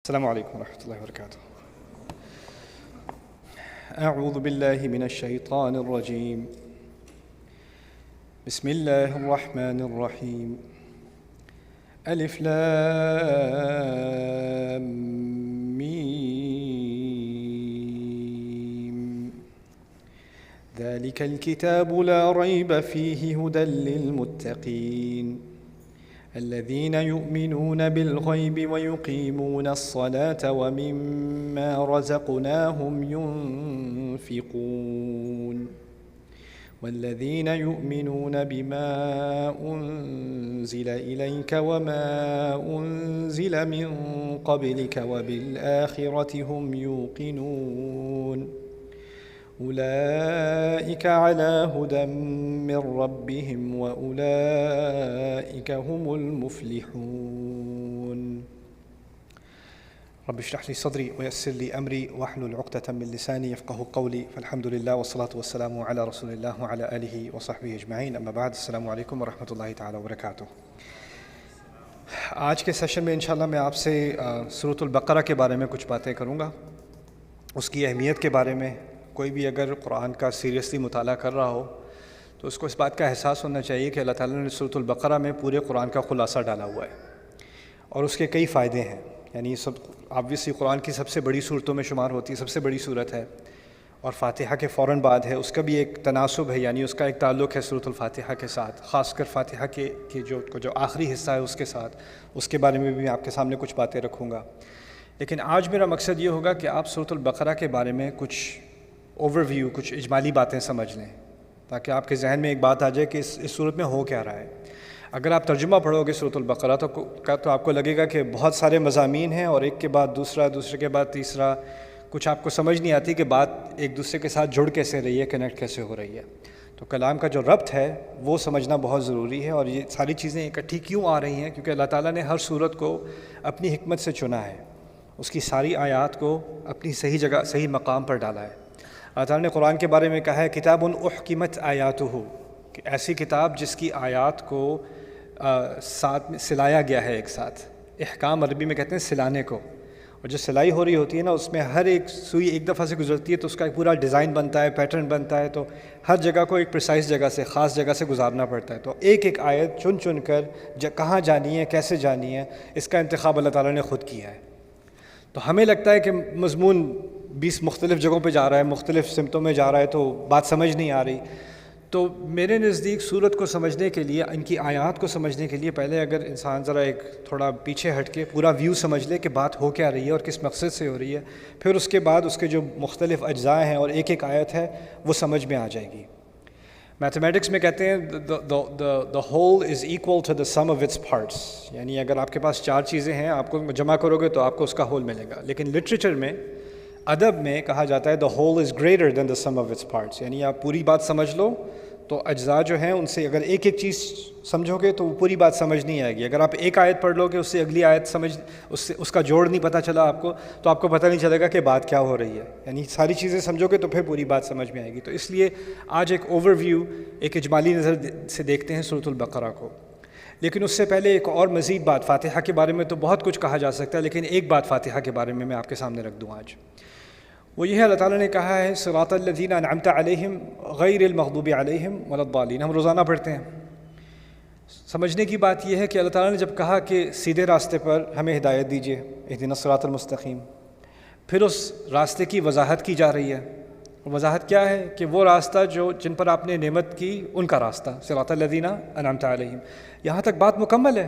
السلام علیکم ورحمۃ اللہ وبرکاتہ۔ اعوذ باللہ من الشیطان الرجیم، بسم اللہ الرحمن الرحیم، الف لام میم، ذلك الكتاب لا ريب فيه هدى للمتقين الذين يؤمنون بالغيب ويقيمون الصلاة ومما رزقناهم ينفقون والذين يؤمنون بما أنزل إليك وما أنزل من قبلك وبالآخرة هم يوقنون أولئك على هدى من ربهم وأولئك هم المفلحون۔ رب اشرح لي صدري ويسر لي أمري واحلل عقدة من لساني يفقهوا قولي، فالحمد لله والصلاة والسلام على رسول الله وعلى آله وصحبه أجمعين، أما بعد، السلام علیکم ورحمۃ اللہ تعالی وبرکاتہ۔ آج کے سیشن میں انشاءاللہ میں آپ سے سورۃ البقرہ کے بارے میں کچھ باتیں کروں گا، اس کی اہمیت کے بارے میں۔ کوئی بھی اگر قرآن کا سیریسلی مطالعہ کر رہا ہو تو اس کو اس بات کا احساس ہونا چاہیے کہ اللہ تعالیٰ نے سورۃ البقرہ میں پورے قرآن کا خلاصہ ڈالا ہوا ہے اور اس کے کئی فائدے ہیں۔ یعنی سب آبویسلی قرآن کی سب سے بڑی صورتوں میں شمار ہوتی ہے، سب سے بڑی صورت ہے، اور فاتحہ کے فوراً بعد ہے۔ اس کا بھی ایک تناسب ہے، یعنی اس کا ایک تعلق ہے سورۃ الفاتحہ کے ساتھ، خاص کر فاتحہ کے جو آخری حصہ ہے اس کے ساتھ۔ اس کے بارے میں بھی میں آپ کے سامنے کچھ باتیں رکھوں گا، لیکن آج میرا مقصد یہ ہوگا کہ آپ سورۃ البقرہ کے بارے میں کچھ اوور ویو، کچھ اجمالی باتیں سمجھ لیں، تاکہ آپ کے ذہن میں ایک بات آ جائے کہ اس صورت میں ہو کیا رہا ہے۔ اگر آپ ترجمہ پڑھو گے سورۃ البقرہ تو آپ کو لگے گا کہ بہت سارے مضامین ہیں اور ایک کے بعد دوسرا، دوسرے کے بعد تیسرا، کچھ آپ کو سمجھ نہیں آتی کہ بات ایک دوسرے کے ساتھ جڑ کیسے رہی ہے، کنیکٹ کیسے ہو رہی ہے۔ تو کلام کا جو ربط ہے وہ سمجھنا بہت ضروری ہے، اور یہ ساری چیزیں اکٹھی کیوں آ رہی ہیں؟ کیونکہ اللہ تعالیٰ نے ہر صورت کو اپنی حکمت سے چنا ہے، اس کی ساری آیات کو اپنی صحیح جگہ، صحیح مقام پر ڈالا ہے۔ اللہ تعالیٰ نے قرآن کے بارے میں کہا ہے کتاب احکمت آیاتہ، کہ ایسی کتاب جس کی آیات کو ساتھ میں سلایا گیا ہے ایک ساتھ۔ احکام عربی میں کہتے ہیں سلانے کو، اور جو سلائی ہو رہی ہوتی ہے نا، اس میں ہر ایک سوئی ایک دفعہ سے گزرتی ہے تو اس کا ایک پورا ڈیزائن بنتا ہے، پیٹرن بنتا ہے، تو ہر جگہ کو ایک پریسائز جگہ سے، خاص جگہ سے گزارنا پڑتا ہے۔ تو ایک ایک آیت چن چن کر کہاں جانی ہے، کیسے جانی ہے، اس کا انتخاب اللہ تعالیٰ نے خود کیا ہے۔ تو ہمیں لگتا ہے کہ مضمون 20 مختلف جگہوں پہ جا رہا ہے، مختلف سمتوں میں جا رہا ہے، تو بات سمجھ نہیں آ رہی۔ تو میرے نزدیک سورت کو سمجھنے کے لیے، ان کی آیات کو سمجھنے کے لیے، پہلے اگر انسان ذرا ایک تھوڑا پیچھے ہٹ کے پورا ویو سمجھ لے کہ بات ہو کیا رہی ہے اور کس مقصد سے ہو رہی ہے، پھر اس کے بعد اس کے جو مختلف اجزاء ہیں اور ایک ایک آیت ہے وہ سمجھ میں آ جائے گی۔ میتھمیٹکس میں کہتے ہیں the whole is equal to the sum of its parts، یعنی اگر آپ کے پاس 4 چیزیں ہیں، آپ کو جمع کرو گے تو آپ کو اس کا ہول ملے گا۔ لیکن لٹریچر میں، ادب میں کہا جاتا ہے the whole is greater than the sum of its parts، یعنی آپ پوری بات سمجھ لو تو اجزاء جو ہیں ان سے اگر ایک ایک چیز سمجھو گے تو وہ پوری بات سمجھ نہیں آئے گی۔ اگر آپ ایک آیت پڑھ لو گے، اس سے اگلی آیت اس کا جوڑ نہیں پتہ چلا آپ کو، تو آپ کو پتہ نہیں چلے گا کہ بات کیا ہو رہی ہے۔ یعنی ساری چیزیں سمجھو گے تو پھر پوری بات سمجھ میں آئے گی۔ تو اس لیے آج ایک اوور ویو، ایک اجمالی نظر سے دیکھتے ہیں سورۃ البقرہ کو۔ لیکن اس سے پہلے ایک اور مزید بات، فاتحہ کے بارے میں تو بہت کچھ کہا جا سکتا ہے، لیکن ایک بات فاتحہ کے بارے میں آپ کے سامنے رکھ دوں آج، وہ یہ ہے اللہ تعالیٰ نے کہا ہے صراط الذین انعمت علیہم غیر المغضوب علیہم ولا الضالین۔ ہم روزانہ پڑھتے ہیں۔ سمجھنے کی بات یہ ہے کہ اللہ تعالیٰ نے جب کہا کہ سیدھے راستے پر ہمیں ہدایت دیجیے، اہدنا الصراط المستقیم، پھر اس راستے کی وضاحت کی جا رہی ہے۔ وضاحت کیا ہے؟ کہ وہ راستہ جن پر آپ نے نعمت کی، ان کا راستہ، صراط الذین انعمت علیہم۔ یہاں تک بات مکمل ہے۔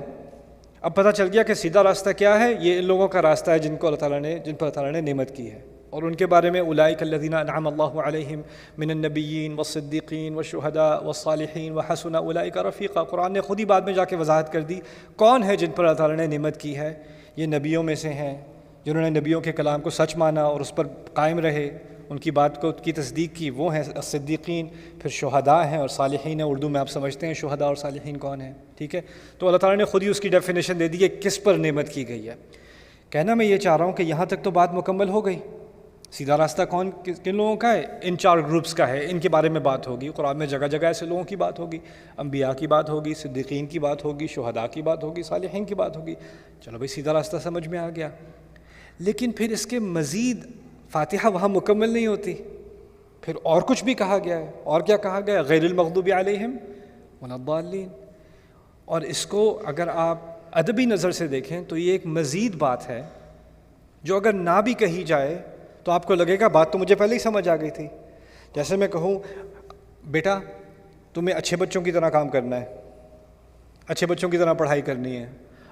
اب پتہ چل گیا کہ سیدھا راستہ کیا ہے، یہ ان لوگوں کا راستہ ہے جن پر اللہ تعالیٰ نے نعمت کی ہے، اور ان کے بارے میں اولئک الذین انعم اللہ علیہم من النبیین والصدیقین والشہداء والصالحین وحسن اولئک رفیقا۔ قرآن نے خود ہی بعد میں جا کے وضاحت کر دی کون ہے جن پر اللہ تعالیٰ نے نعمت کی ہے۔ یہ نبیوں میں سے ہیں جنہوں نے نبیوں کے کلام کو سچ مانا اور اس پر قائم رہے، ان کی بات کی تصدیق کی، وہ ہیں الصدیقین۔ پھر شہداء ہیں اور صالحین ہیں، اردو میں آپ سمجھتے ہیں شہداء اور صالحین کون ہیں، ٹھیک ہے؟ تو اللہ تعالیٰ نے خود ہی اس کی ڈیفینیشن دے دی ہے کس پر نعمت کی گئی ہے۔ کہنا میں یہ چاہ رہا ہوں کہ یہاں تک تو بات مکمل ہو گئی۔ سیدھا راستہ کن لوگوں کا ہے؟ ان 4 گروپس کا ہے، ان کے بارے میں بات ہوگی۔ قرآن میں جگہ جگہ ایسے لوگوں کی بات ہوگی، انبیاء کی بات ہوگی، صدیقین کی بات ہوگی، شہداء کی بات ہوگی، صالحین کی بات ہوگی۔ چلو بھائی، سیدھا راستہ سمجھ میں آ گیا۔ لیکن پھر اس کے مزید فاتحہ وہاں مکمل نہیں ہوتی، پھر اور کچھ بھی کہا گیا ہے. اور کیا کہا گیا؟ غیر المغضوب علیہم ولا الضالین. اور اس کو اگر آپ ادبی نظر سے دیکھیں تو یہ ایک مزید بات ہے جو اگر نہ بھی کہی جائے تو آپ کو لگے گا بات تو مجھے پہلے ہی سمجھ آ گئی تھی. جیسے میں کہوں بیٹا تمہیں اچھے بچوں کی طرح کام کرنا ہے، اچھے بچوں کی طرح پڑھائی کرنی ہے.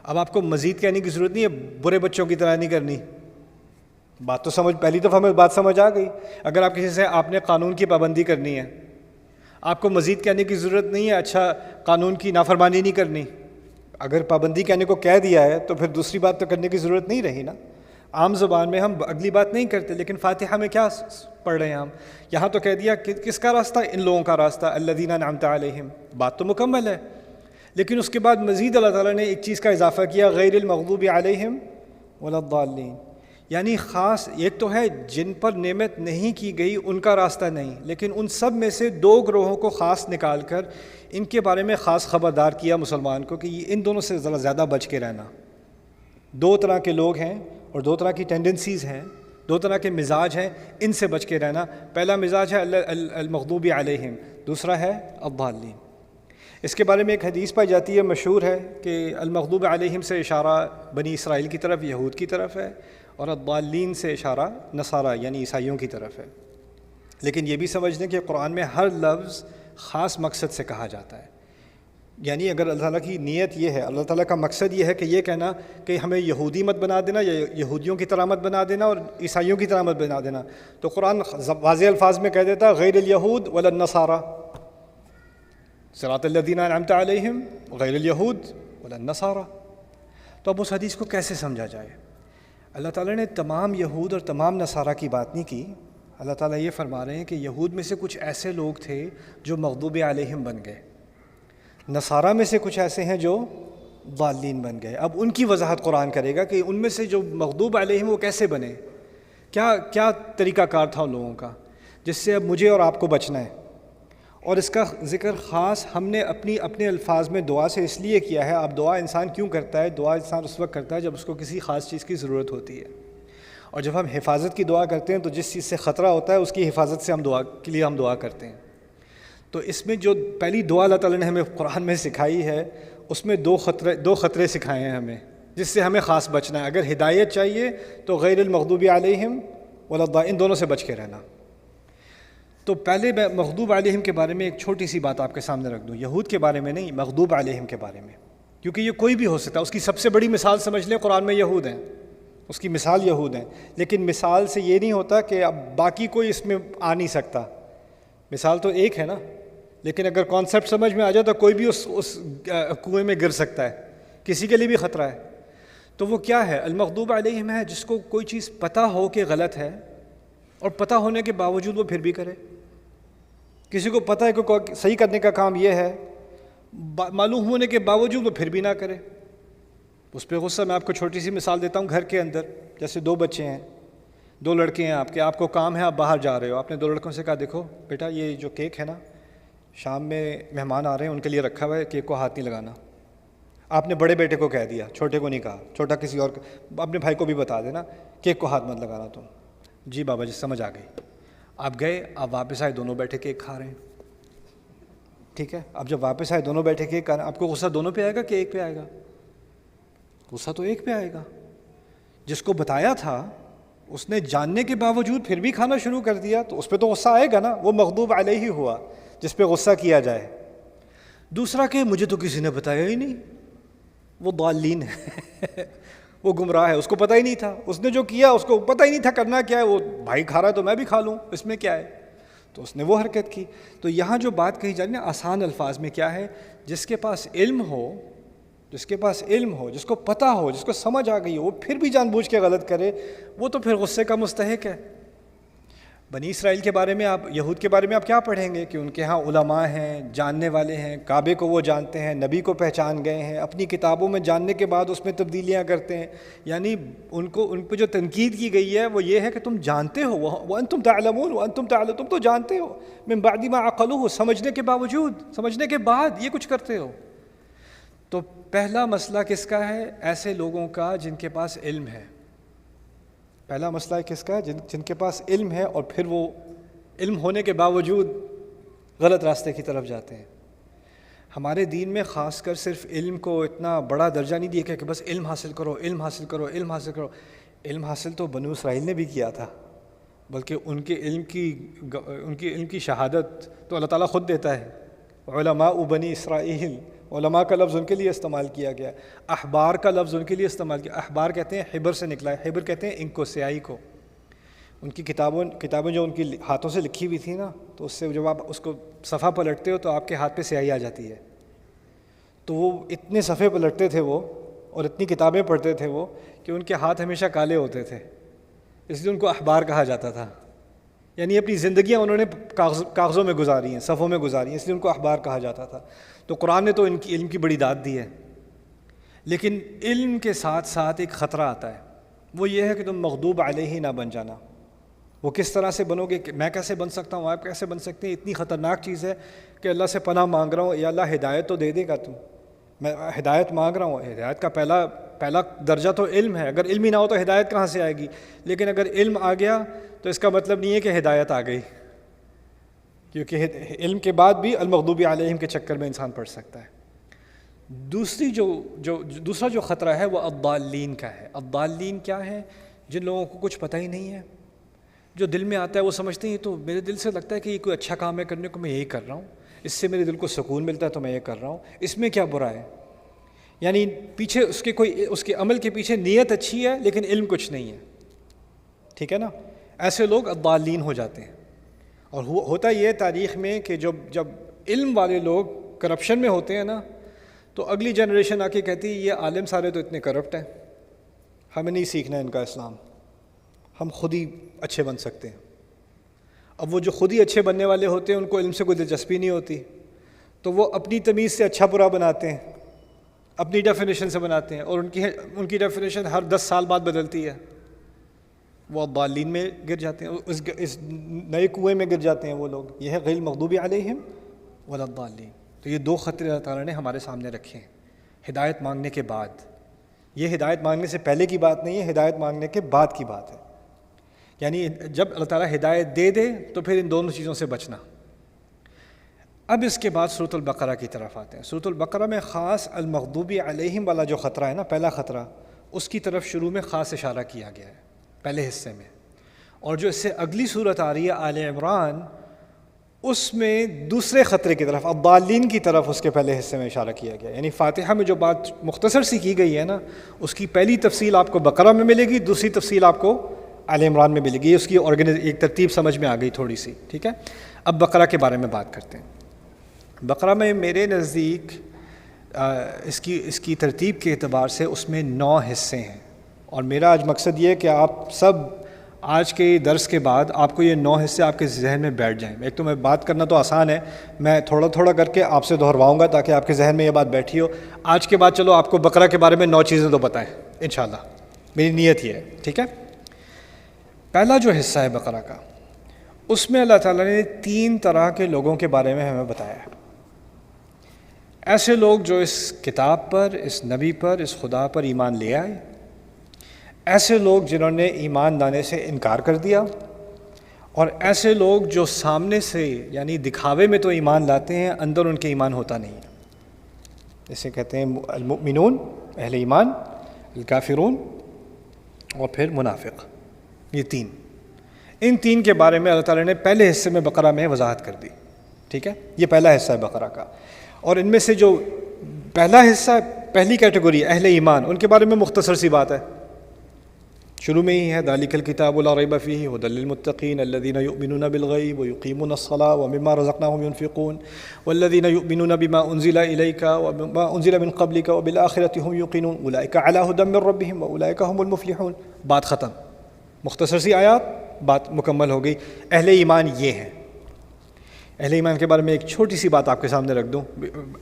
اب آپ کو مزید کہنے کی ضرورت نہیں ہے برے بچوں کی طرح نہیں کرنی. بات تو سمجھ، پہلی دفعہ میں بات سمجھ آ گئی. اگر آپ کسی سے آپ نے قانون کی پابندی کرنی ہے، آپ کو مزید کہنے کی ضرورت نہیں ہے اچھا قانون کی نافرمانی نہیں کرنی. اگر پابندی کہنے کو کہہ دیا ہے تو پھر دوسری بات تو کرنے کی ضرورت نہیں رہی نا. عام زبان میں ہم اگلی بات نہیں کرتے، لیکن فاتحہ میں کیا پڑھ رہے ہیں ہم؟ یہاں تو کہہ دیا کہ کس کا راستہ؟ ان لوگوں کا راستہ، الذین انعمت علیہم. بات تو مکمل ہے، لیکن اس کے بعد مزید اللہ تعالیٰ نے ایک چیز کا اضافہ کیا، غیر المغضوب علیہم ولا الضالین. یعنی خاص ایک تو ہے جن پر نعمت نہیں کی گئی ان کا راستہ نہیں، لیکن ان سب میں سے دو گروہوں کو خاص نکال کر ان کے بارے میں خاص خبردار کیا مسلمان کو کہ یہ ان دونوں سے ذرا زیادہ بچ کے رہنا. دو طرح کے لوگ ہیں اور دو طرح کی ٹینڈنسیز ہیں، دو طرح کے مزاج ہیں، ان سے بچ کے رہنا. پہلا مزاج ہے المغضوب علیہم، دوسرا ہے الضالین. اس کے بارے میں ایک حدیث پائی جاتی ہے، مشہور ہے، کہ المغضوب علیہم سے اشارہ بنی اسرائیل کی طرف، یہود کی طرف ہے، اور الضالین سے اشارہ نصارہ یعنی عیسائیوں کی طرف ہے. لیکن یہ بھی سمجھ لیں کہ قرآن میں ہر لفظ خاص مقصد سے کہا جاتا ہے. یعنی اگر اللہ تعالیٰ کی نیت یہ ہے، اللہ تعالیٰ کا مقصد یہ ہے کہ یہ کہنا کہ ہمیں یہودی مت بنا دینا یا یہودیوں کی طرح مت بنا دینا اور عیسائیوں کی طرح مت بنا دینا، تو قرآن واضح الفاظ میں کہہ دیتا غیر الیہود ولا النصارى، صراط الذین انعمت علیہم غیر الیہود ولا النصارى. تو اب اس حدیث کو کیسے سمجھا جائے؟ اللہ تعالیٰ نے تمام یہود اور تمام نصارہ کی بات نہیں کی. اللہ تعالیٰ یہ فرما رہے ہیں کہ یہود میں سے کچھ ایسے لوگ تھے جو مغضوب علیہم بن گئے، نصارہ میں سے کچھ ایسے ہیں جو ضالین بن گئے. اب ان کی وضاحت قرآن کرے گا کہ ان میں سے جو مغضوب علیہم وہ کیسے بنے، کیا طریقہ کار تھا ان لوگوں کا، جس سے اب مجھے اور آپ کو بچنا ہے. اور اس کا ذکر خاص ہم نے اپنے الفاظ میں دعا سے اس لیے کیا ہے. اب دعا انسان کیوں کرتا ہے؟ دعا انسان اس وقت کرتا ہے جب اس کو کسی خاص چیز کی ضرورت ہوتی ہے. اور جب ہم حفاظت کی دعا کرتے ہیں تو جس چیز سے خطرہ ہوتا ہے اس کی حفاظت سے ہم دعا کرتے ہیں. تو اس میں جو پہلی دعا اللہ تعالیٰ نے ہمیں قرآن میں سکھائی ہے، اس میں دو خطرے سکھائے ہیں ہمیں جس سے ہمیں خاص بچنا ہے. اگر ہدایت چاہیے تو غیر المغضوب علیہم ولا الضالین، ان دونوں سے بچ کے رہنا. تو پہلے میں مغضوب علیہم کے بارے میں ایک چھوٹی سی بات آپ کے سامنے رکھ دوں، یہود کے بارے میں نہیں، مغضوب علیہم کے بارے میں، کیونکہ یہ کوئی بھی ہو سکتا ہے. اس کی سب سے بڑی مثال سمجھ لیں قرآن میں یہود ہیں، اس کی مثال یہود ہیں. لیکن مثال سے یہ نہیں ہوتا کہ اب باقی کوئی اس میں آ نہیں سکتا. مثال تو ایک ہے نا، لیکن اگر کانسیپٹ سمجھ میں آ جائے تو کوئی بھی اس کنویں میں گر سکتا ہے، کسی کے لیے بھی خطرہ ہے. تو وہ کیا ہے؟ المغضوب علیہم ہے جس کو کوئی چیز پتہ ہو کہ غلط ہے اور پتہ ہونے کے باوجود وہ پھر بھی کرے. کسی کو پتہ ہے کہ صحیح کرنے کا کام یہ ہے، معلوم ہونے کے باوجود وہ پھر بھی نہ کرے، اس پہ غصہ. میں آپ کو چھوٹی سی مثال دیتا ہوں. گھر کے اندر جیسے دو بچے ہیں، دو لڑکے ہیں آپ کو کام ہے، آپ باہر جا رہے ہو. آپ نے دو لڑکوں سے کہا دیکھو بیٹا یہ جو کیک ہے نا، شام میں مہمان آ رہے ہیں ان کے لیے رکھا ہوا ہے، کیک کو ہاتھ نہیں لگانا. آپ نے بڑے بیٹے کو کہہ دیا، چھوٹے کو نہیں کہا. چھوٹا کسی اور اپنے بھائی کو بھی بتا دینا کیک کو ہاتھ مت لگانا تم. جی بابا جی سمجھ آ گئی. آپ گئے، آپ واپس آئے، دونوں بیٹھے کیک کھا رہے ہیں. ٹھیک ہے، اب جب واپس آئے دونوں بیٹھے کیک کھا رہے ہیں، آپ کو غصہ دونوں پہ آئے گا کہ ایک پہ آئے گا؟ غصہ تو ایک پہ آئے گا. جس کو بتایا تھا اس نے جاننے کے باوجود پھر بھی کھانا شروع کر دیا تو اس پہ تو غصہ آئے گا نا. وہ مغضوب علیہ ہوا جس پہ غصہ کیا جائے. دوسرا کہ مجھے تو کسی نے بتایا ہی نہیں، وہ ضالین ہے، وہ گمراہ ہے، اس کو پتہ ہی نہیں تھا. اس نے جو کیا اس کو پتہ ہی نہیں تھا کرنا کیا ہے. وہ بھائی کھا رہا ہے تو میں بھی کھا لوں، اس میں کیا ہے؟ تو اس نے وہ حرکت کی. تو یہاں جو بات کہی جا رہی ہے نا آسان الفاظ میں کیا ہے، جس کے پاس علم ہو، جس کو پتہ ہو، جس کو سمجھ آ گئی ہو، وہ پھر بھی جان بوجھ کے غلط کرے، وہ تو پھر غصے کا مستحق ہے. بنی اسرائیل کے بارے میں یہود کے بارے میں آپ کیا پڑھیں گے کہ ان کے ہاں علماء ہیں، جاننے والے ہیں، کعبے کو وہ جانتے ہیں، نبی کو پہچان گئے ہیں، اپنی کتابوں میں جاننے کے بعد اس میں تبدیلیاں کرتے ہیں. یعنی ان پہ جو تنقید کی گئی ہے وہ یہ ہے کہ تم جانتے ہو، وانتم تعلمون وانتم تعلمون، تم تو جانتے ہو، من بعد ما عقلوہ، سمجھنے کے باوجود، سمجھنے کے بعد یہ کچھ کرتے ہو. تو پہلا مسئلہ کس کا ہے؟ ایسے لوگوں کا جن کے پاس علم ہے. پہلا مسئلہ کس کا ہے؟ جن کے پاس علم ہے اور پھر وہ علم ہونے کے باوجود غلط راستے کی طرف جاتے ہیں۔ ہمارے دین میں خاص کر صرف علم کو اتنا بڑا درجہ نہیں دیا کہ بس علم حاصل کرو، علم حاصل کرو، علم حاصل کرو۔ علم حاصل تو بنو اسرائیل نے بھی کیا تھا، بلکہ ان کے علم کی شہادت تو اللہ تعالیٰ خود دیتا ہے۔ علماء بنی اسرائیل، علماء کا لفظ ان کے لیے استعمال کیا گیا، احبار کا لفظ ان کے لیے استعمال کیا۔ احبار کہتے ہیں حبر سے نکلا ہے، حبر کہتے ہیں انک کو، سیاہی کو۔ ان کی کتابیں جو ان کی ہاتھوں سے لکھی ہوئی تھی نا، تو اس سے جب آپ اس کو صفحہ پلٹتے ہو تو آپ کے ہاتھ پہ سیاہی آ جاتی ہے۔ تو وہ اتنے صفحے پلٹتے تھے وہ، اور اتنی کتابیں پڑھتے تھے وہ، کہ ان کے ہاتھ ہمیشہ کالے ہوتے تھے، اس لیے ان کو احبار کہا جاتا تھا۔ یعنی اپنی زندگیاں انہوں نے کاغذوں میں گزاری ہیں، صفحوں میں گزاری ہیں، اس لیے ان کو احبار کہا جاتا تھا۔ تو قرآن نے تو ان کی علم کی بڑی داد دی ہے، لیکن علم کے ساتھ ساتھ ایک خطرہ آتا ہے، وہ یہ ہے کہ تم مغضوب علیہ نہ بن جانا۔ وہ کس طرح سے بنو گے؟ کہ میں کیسے بن سکتا ہوں، آپ کیسے بن سکتے ہیں؟ اتنی خطرناک چیز ہے کہ اللہ سے پناہ مانگ رہا ہوں، یا اللہ ہدایت تو دے دے گا تم، میں ہدایت مانگ رہا ہوں۔ ہدایت کا پہلا درجہ تو علم ہے، اگر علم ہی نہ ہو تو ہدایت کہاں سے آئے گی؟ لیکن اگر علم آ گیا تو اس کا مطلب نہیں ہے کہ ہدایت آ گئی، کیونکہ علم کے بعد بھی المغضوب علیہم کے چکر میں انسان پڑ سکتا ہے۔ دوسرا جو خطرہ ہے وہ الضالین کا ہے۔ الضالین کیا ہے؟ جن لوگوں کو کچھ پتہ ہی نہیں ہے، جو دل میں آتا ہے وہ سمجھتے ہیں تو میرے دل سے لگتا ہے کہ یہ کوئی اچھا کام ہے کرنے کو، میں یہی کر رہا ہوں، اس سے میرے دل کو سکون ملتا ہے تو میں یہ کر رہا ہوں، اس میں کیا برا ہے؟ یعنی پیچھے اس کے عمل کے پیچھے نیت اچھی ہے لیکن علم کچھ نہیں ہے، ٹھیک ہے نا؟ ایسے لوگ الضالین ہو جاتے ہیں۔ اور ہوتا یہ تاریخ میں کہ جب علم والے لوگ کرپشن میں ہوتے ہیں نا، تو اگلی جنریشن آ کے کہتی ہے یہ عالم سارے تو اتنے کرپٹ ہیں، ہمیں نہیں سیکھنا ہے ان کا اسلام، ہم خود ہی اچھے بن سکتے ہیں۔ اب وہ جو خود ہی اچھے بننے والے ہوتے ہیں ان کو علم سے کوئی دلچسپی نہیں ہوتی، تو وہ اپنی تمیز سے اچھا برا بناتے ہیں، اپنی ڈیفینیشن سے بناتے ہیں، اور ان کی ڈیفینیشن ہر 10 سال بعد بدلتی ہے۔ وہ الضالین میں گر جاتے ہیں، اس نئے کنویں میں گر جاتے ہیں وہ لوگ۔ یہ ہے غیر المغضوب علیہم ولا الضالین۔ تو یہ دو خطرے اللہ تعالیٰ نے ہمارے سامنے رکھے ہیں ہدایت مانگنے کے بعد۔ یہ ہدایت مانگنے سے پہلے کی بات نہیں ہے، ہدایت مانگنے کے بعد کی بات ہے۔ یعنی جب اللہ تعالیٰ ہدایت دے دے تو پھر ان دونوں چیزوں سے بچنا۔ اب اس کے بعد سورۃ البقرہ کی طرف آتے ہیں۔ سورۃ البقرہ میں خاص المغضوب علیہم والا جو خطرہ ہے نا، پہلا خطرہ، اس کی طرف شروع میں خاص اشارہ کیا گیا ہے پہلے حصے میں۔ اور جو اس سے اگلی صورت آ رہی ہے آل عمران، اس میں دوسرے خطرے کی طرف، الضالین کی طرف، اس کے پہلے حصے میں اشارہ کیا گیا۔ یعنی فاتحہ میں جو بات مختصر سی کی گئی ہے نا، اس کی پہلی تفصیل آپ کو بقرہ میں ملے گی، دوسری تفصیل آپ کو آل عمران میں ملے گی۔ اس کی ایک ترتیب سمجھ میں آ گئی تھوڑی سی، ٹھیک ہے؟ اب بقرہ کے بارے میں بات کرتے ہیں۔ بقرہ میں میرے نزدیک اس کی ترتیب کے اعتبار سے اس میں 9 حصے ہیں، اور میرا آج مقصد یہ ہے کہ آپ سب آج کے درس کے بعد آپ کو یہ 9 حصے آپ کے ذہن میں بیٹھ جائیں۔ ایک تو میں بات کرنا تو آسان ہے، میں تھوڑا تھوڑا کر کے آپ سے دہرواؤں گا تاکہ آپ کے ذہن میں یہ بات بیٹھی ہو۔ آج کے بعد چلو آپ کو بقرہ کے بارے میں 9 چیزیں تو بتائیں انشاءاللہ، میری نیت یہ ہے، ٹھیک ہے؟ پہلا جو حصہ ہے بقرہ کا، اس میں اللہ تعالیٰ نے 3 طرح کے لوگوں کے بارے میں ہمیں بتایا ہے۔ ایسے لوگ جو اس کتاب پر، اس نبی پر، اس خدا پر ایمان لے آئے، ایسے لوگ جنہوں نے ایمان لانے سے انکار کر دیا، اور ایسے لوگ جو سامنے سے یعنی دکھاوے میں تو ایمان لاتے ہیں، اندر ان کے ایمان ہوتا نہیں ہے۔ اسے کہتے ہیں المؤمنون، اہل ایمان، الکافرون، اور پھر منافق۔ یہ 3، ان 3 کے بارے میں اللہ تعالیٰ نے پہلے حصے میں بقرہ میں وضاحت کر دی، ٹھیک ہے؟ یہ پہلا حصہ ہے بقرہ کا۔ اور ان میں سے جو پہلا حصہ، پہلی کیٹیگری اہل ایمان، ان کے بارے میں مختصر سی بات ہے، شروع میں ہی ہے ذالک الکتاب لا ریب فیہ ھدی للمتقین الذین یؤمنون بالغیب ویقیمون الصلاۃ ومما رزقناہم ینفقون والذین یؤمنون بما انزل الیک وما انزل من قبلک وبالآخرۃ ھم یوقنون اولئک علی ھدی من ربہم واولئک ھم المفلحون۔ بات ختم، مختصر سی آیات، بات مکمل ہو گئی۔ اہل ایمان یہ ہیں۔ اہل ایمان کے بارے میں ایک چھوٹی سی بات آپ کے سامنے رکھ دوں،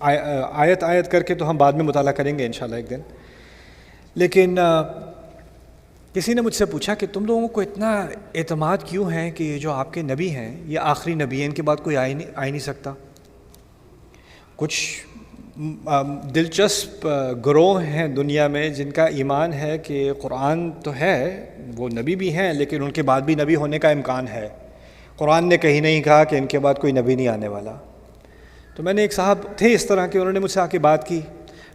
آیت کر کے تو ہم بعد میں مطالعہ کریں گے انشاءاللہ ایک دن۔ لیکن کسی نے مجھ سے پوچھا کہ تم لوگوں کو اتنا اعتماد کیوں ہے کہ یہ جو آپ کے نبی ہیں یہ آخری نبی ہیں، ان کے بعد کوئی آ ہی نہیں سکتا؟ کچھ دلچسپ گروہ ہیں دنیا میں جن کا ایمان ہے کہ قرآن تو ہے، وہ نبی بھی ہیں، لیکن ان کے بعد بھی نبی ہونے کا امکان ہے۔ قرآن نے کہیں نہیں کہا کہ ان کے بعد کوئی نبی نہیں آنے والا۔ تو میں نے ایک صاحب تھے اس طرح کے، انہوں نے مجھ سے آ کے بات کی۔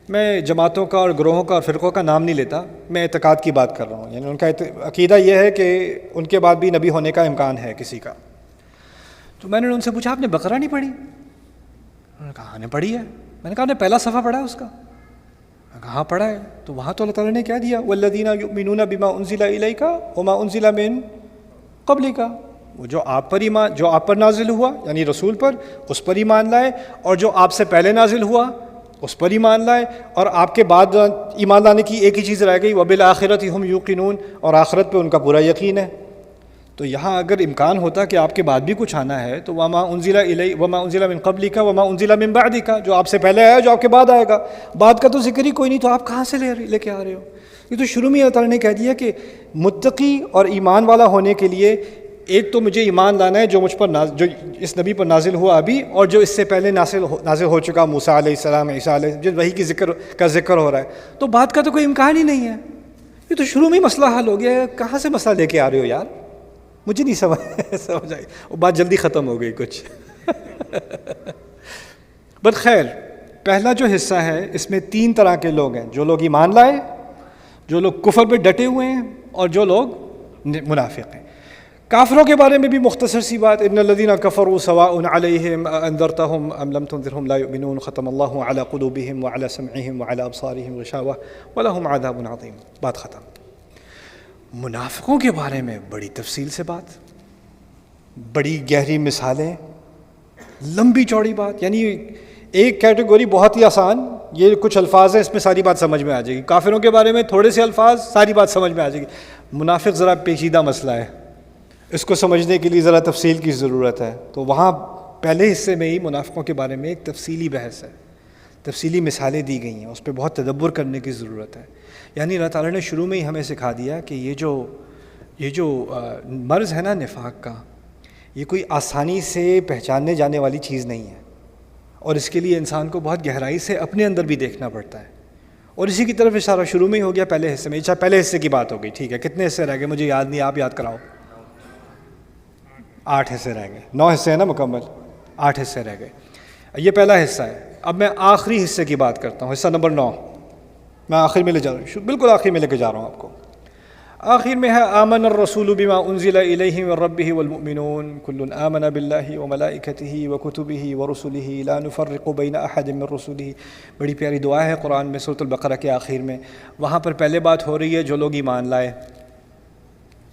میں جماعتوں کا اور گروہوں کا اور فرقوں کا نام نہیں لیتا، میں اعتقاد کی بات کر رہا ہوں، یعنی ان کا عقیدہ یہ ہے کہ ان کے بعد بھی نبی ہونے کا امکان ہے کسی کا۔ تو میں نے ان سے پوچھا آپ نے بقرہ نہیں پڑھی؟ انہوں نے کہا ہاں نے پڑھی ہے۔ میں نے کہا آپ نے پہلا صفحہ پڑھا ہے اس کا؟ میں نے کہا ہاں پڑھا ہے۔ تو وہاں تو اللہ تعالیٰ نے کیا دیا، والذین یؤمنون بما انزل الیک وما انزل من قبلک، وہ جو آپ پر نازل ہوا یعنی رسول پر، اس پر ایمان لائے، اور جو آپ سے پہلے نازل ہوا اس پر ایمان لائے، اور آپ کے بعد ایمان لانے کی ایک ہی چیز رہ گئی، وبالآخرۃ ہم یوقنون، اور آخرت پہ ان کا پورا یقین ہے۔ تو یہاں اگر امکان ہوتا کہ آپ کے بعد بھی کچھ آنا ہے تو وما انزل من قبلک وما انزل من بعدک، جو آپ سے پہلے آیا جو آپ کے بعد آئے گا، بعد کا تو ذکر ہی کوئی نہیں، تو آپ کہاں سے لے کے آ رہے ہو؟ یہ تو شروع میں اللہ تعالیٰ نے کہہ دیا کہ متقی اور ایمان والا ہونے کے لیے ایک تو مجھے ایمان لانا ہے جو مجھ پر جو اس نبی پر نازل ہوا ابھی، اور جو اس سے پہلے نازل ہو چکا، موسیٰ علیہ السلام، عیسیٰ علیہ، جو وہی کا ذکر ہو رہا ہے، تو بعد کا تو کوئی امکان ہی نہیں ہے۔ یہ تو شروع میں ہی مسئلہ حل ہو گیا ہے، کہاں سے مسئلہ لے کے آ رہے ہو یار؟ مجھے نہیں سمجھ آئی، وہ بات جلدی ختم ہو گئی کچھ۔ بٹ خیر، پہلا جو حصہ ہے اس میں 3 طرح کے لوگ ہیں، جو لوگ ایمان لائے، جو لوگ کفر پہ ڈٹے ہوئے ہیں، اور جو لوگ منافق ہیں۔ کافروں کے بارے میں بھی مختصر سی بات، ان الذین کفروا سواء علیہم انذرتہم ام لم تنذرہم لا یؤمنون، ختم اللہ علی قلوبہم وعلی سمعہم وعلی ابصارہم غشاوہ ولہم عذاب عظیم، بات ختم۔ منافقوں کے بارے میں بڑی تفصیل سے بات، بڑی گہری مثالیں، لمبی چوڑی بات، یعنی ایک کیٹیگری بہت ہی آسان، یہ کچھ الفاظ ہیں اس میں ساری بات سمجھ میں آ جائے گی، کافروں کے بارے میں تھوڑے سے الفاظ ساری بات سمجھ میں آ جائے گی۔ منافق ذرا پیچیدہ مسئلہ ہے، اس کو سمجھنے کے لیے ذرا تفصیل کی ضرورت ہے، تو وہاں پہلے حصے میں ہی منافقوں کے بارے میں ایک تفصیلی بحث ہے، تفصیلی مثالیں دی گئی ہیں، اس پہ بہت تدبر کرنے کی ضرورت ہے۔ یعنی اللہ تعالیٰ نے شروع میں ہی ہمیں سکھا دیا کہ یہ جو مرض ہے نا نفاق کا، یہ کوئی آسانی سے پہچاننے جانے والی چیز نہیں ہے، اور اس کے لیے انسان کو بہت گہرائی سے اپنے اندر بھی دیکھنا پڑتا ہے، اور اسی کی طرف اشارہ شروع میں ہی ہو گیا پہلے حصے میں۔ اچھا پہلے حصے کی بات ہو گئی، ٹھیک ہے، کتنے حصے رہ گئے مجھے یاد نہیں، آپ یاد کراؤ۔ 8 حصے رہ گئے، 9 حصے ہیں نا مکمل، 8 حصے رہ گئے، یہ پہلا حصہ ہے۔ اب میں آخری حصے کی بات کرتا ہوں، حصہ نمبر 9، میں آخر میں لے جا رہا ہوں، بالکل آخر میں لے کے جا رہا ہوں آپ کو۔ آخر میں ہے آمن الرسول بما انزل الیہ من ربہ والمؤمنون کل آمن باللہ وملائکتہ وکتبہ ورسلہ لا نفرق بین احد من رسلہ، بڑی پیاری دعا ہے قرآن میں سورۃ البقرہ کے آخر میں۔ وہاں پر پہلے بات ہو رہی ہے جو لوگ ایمان لائے،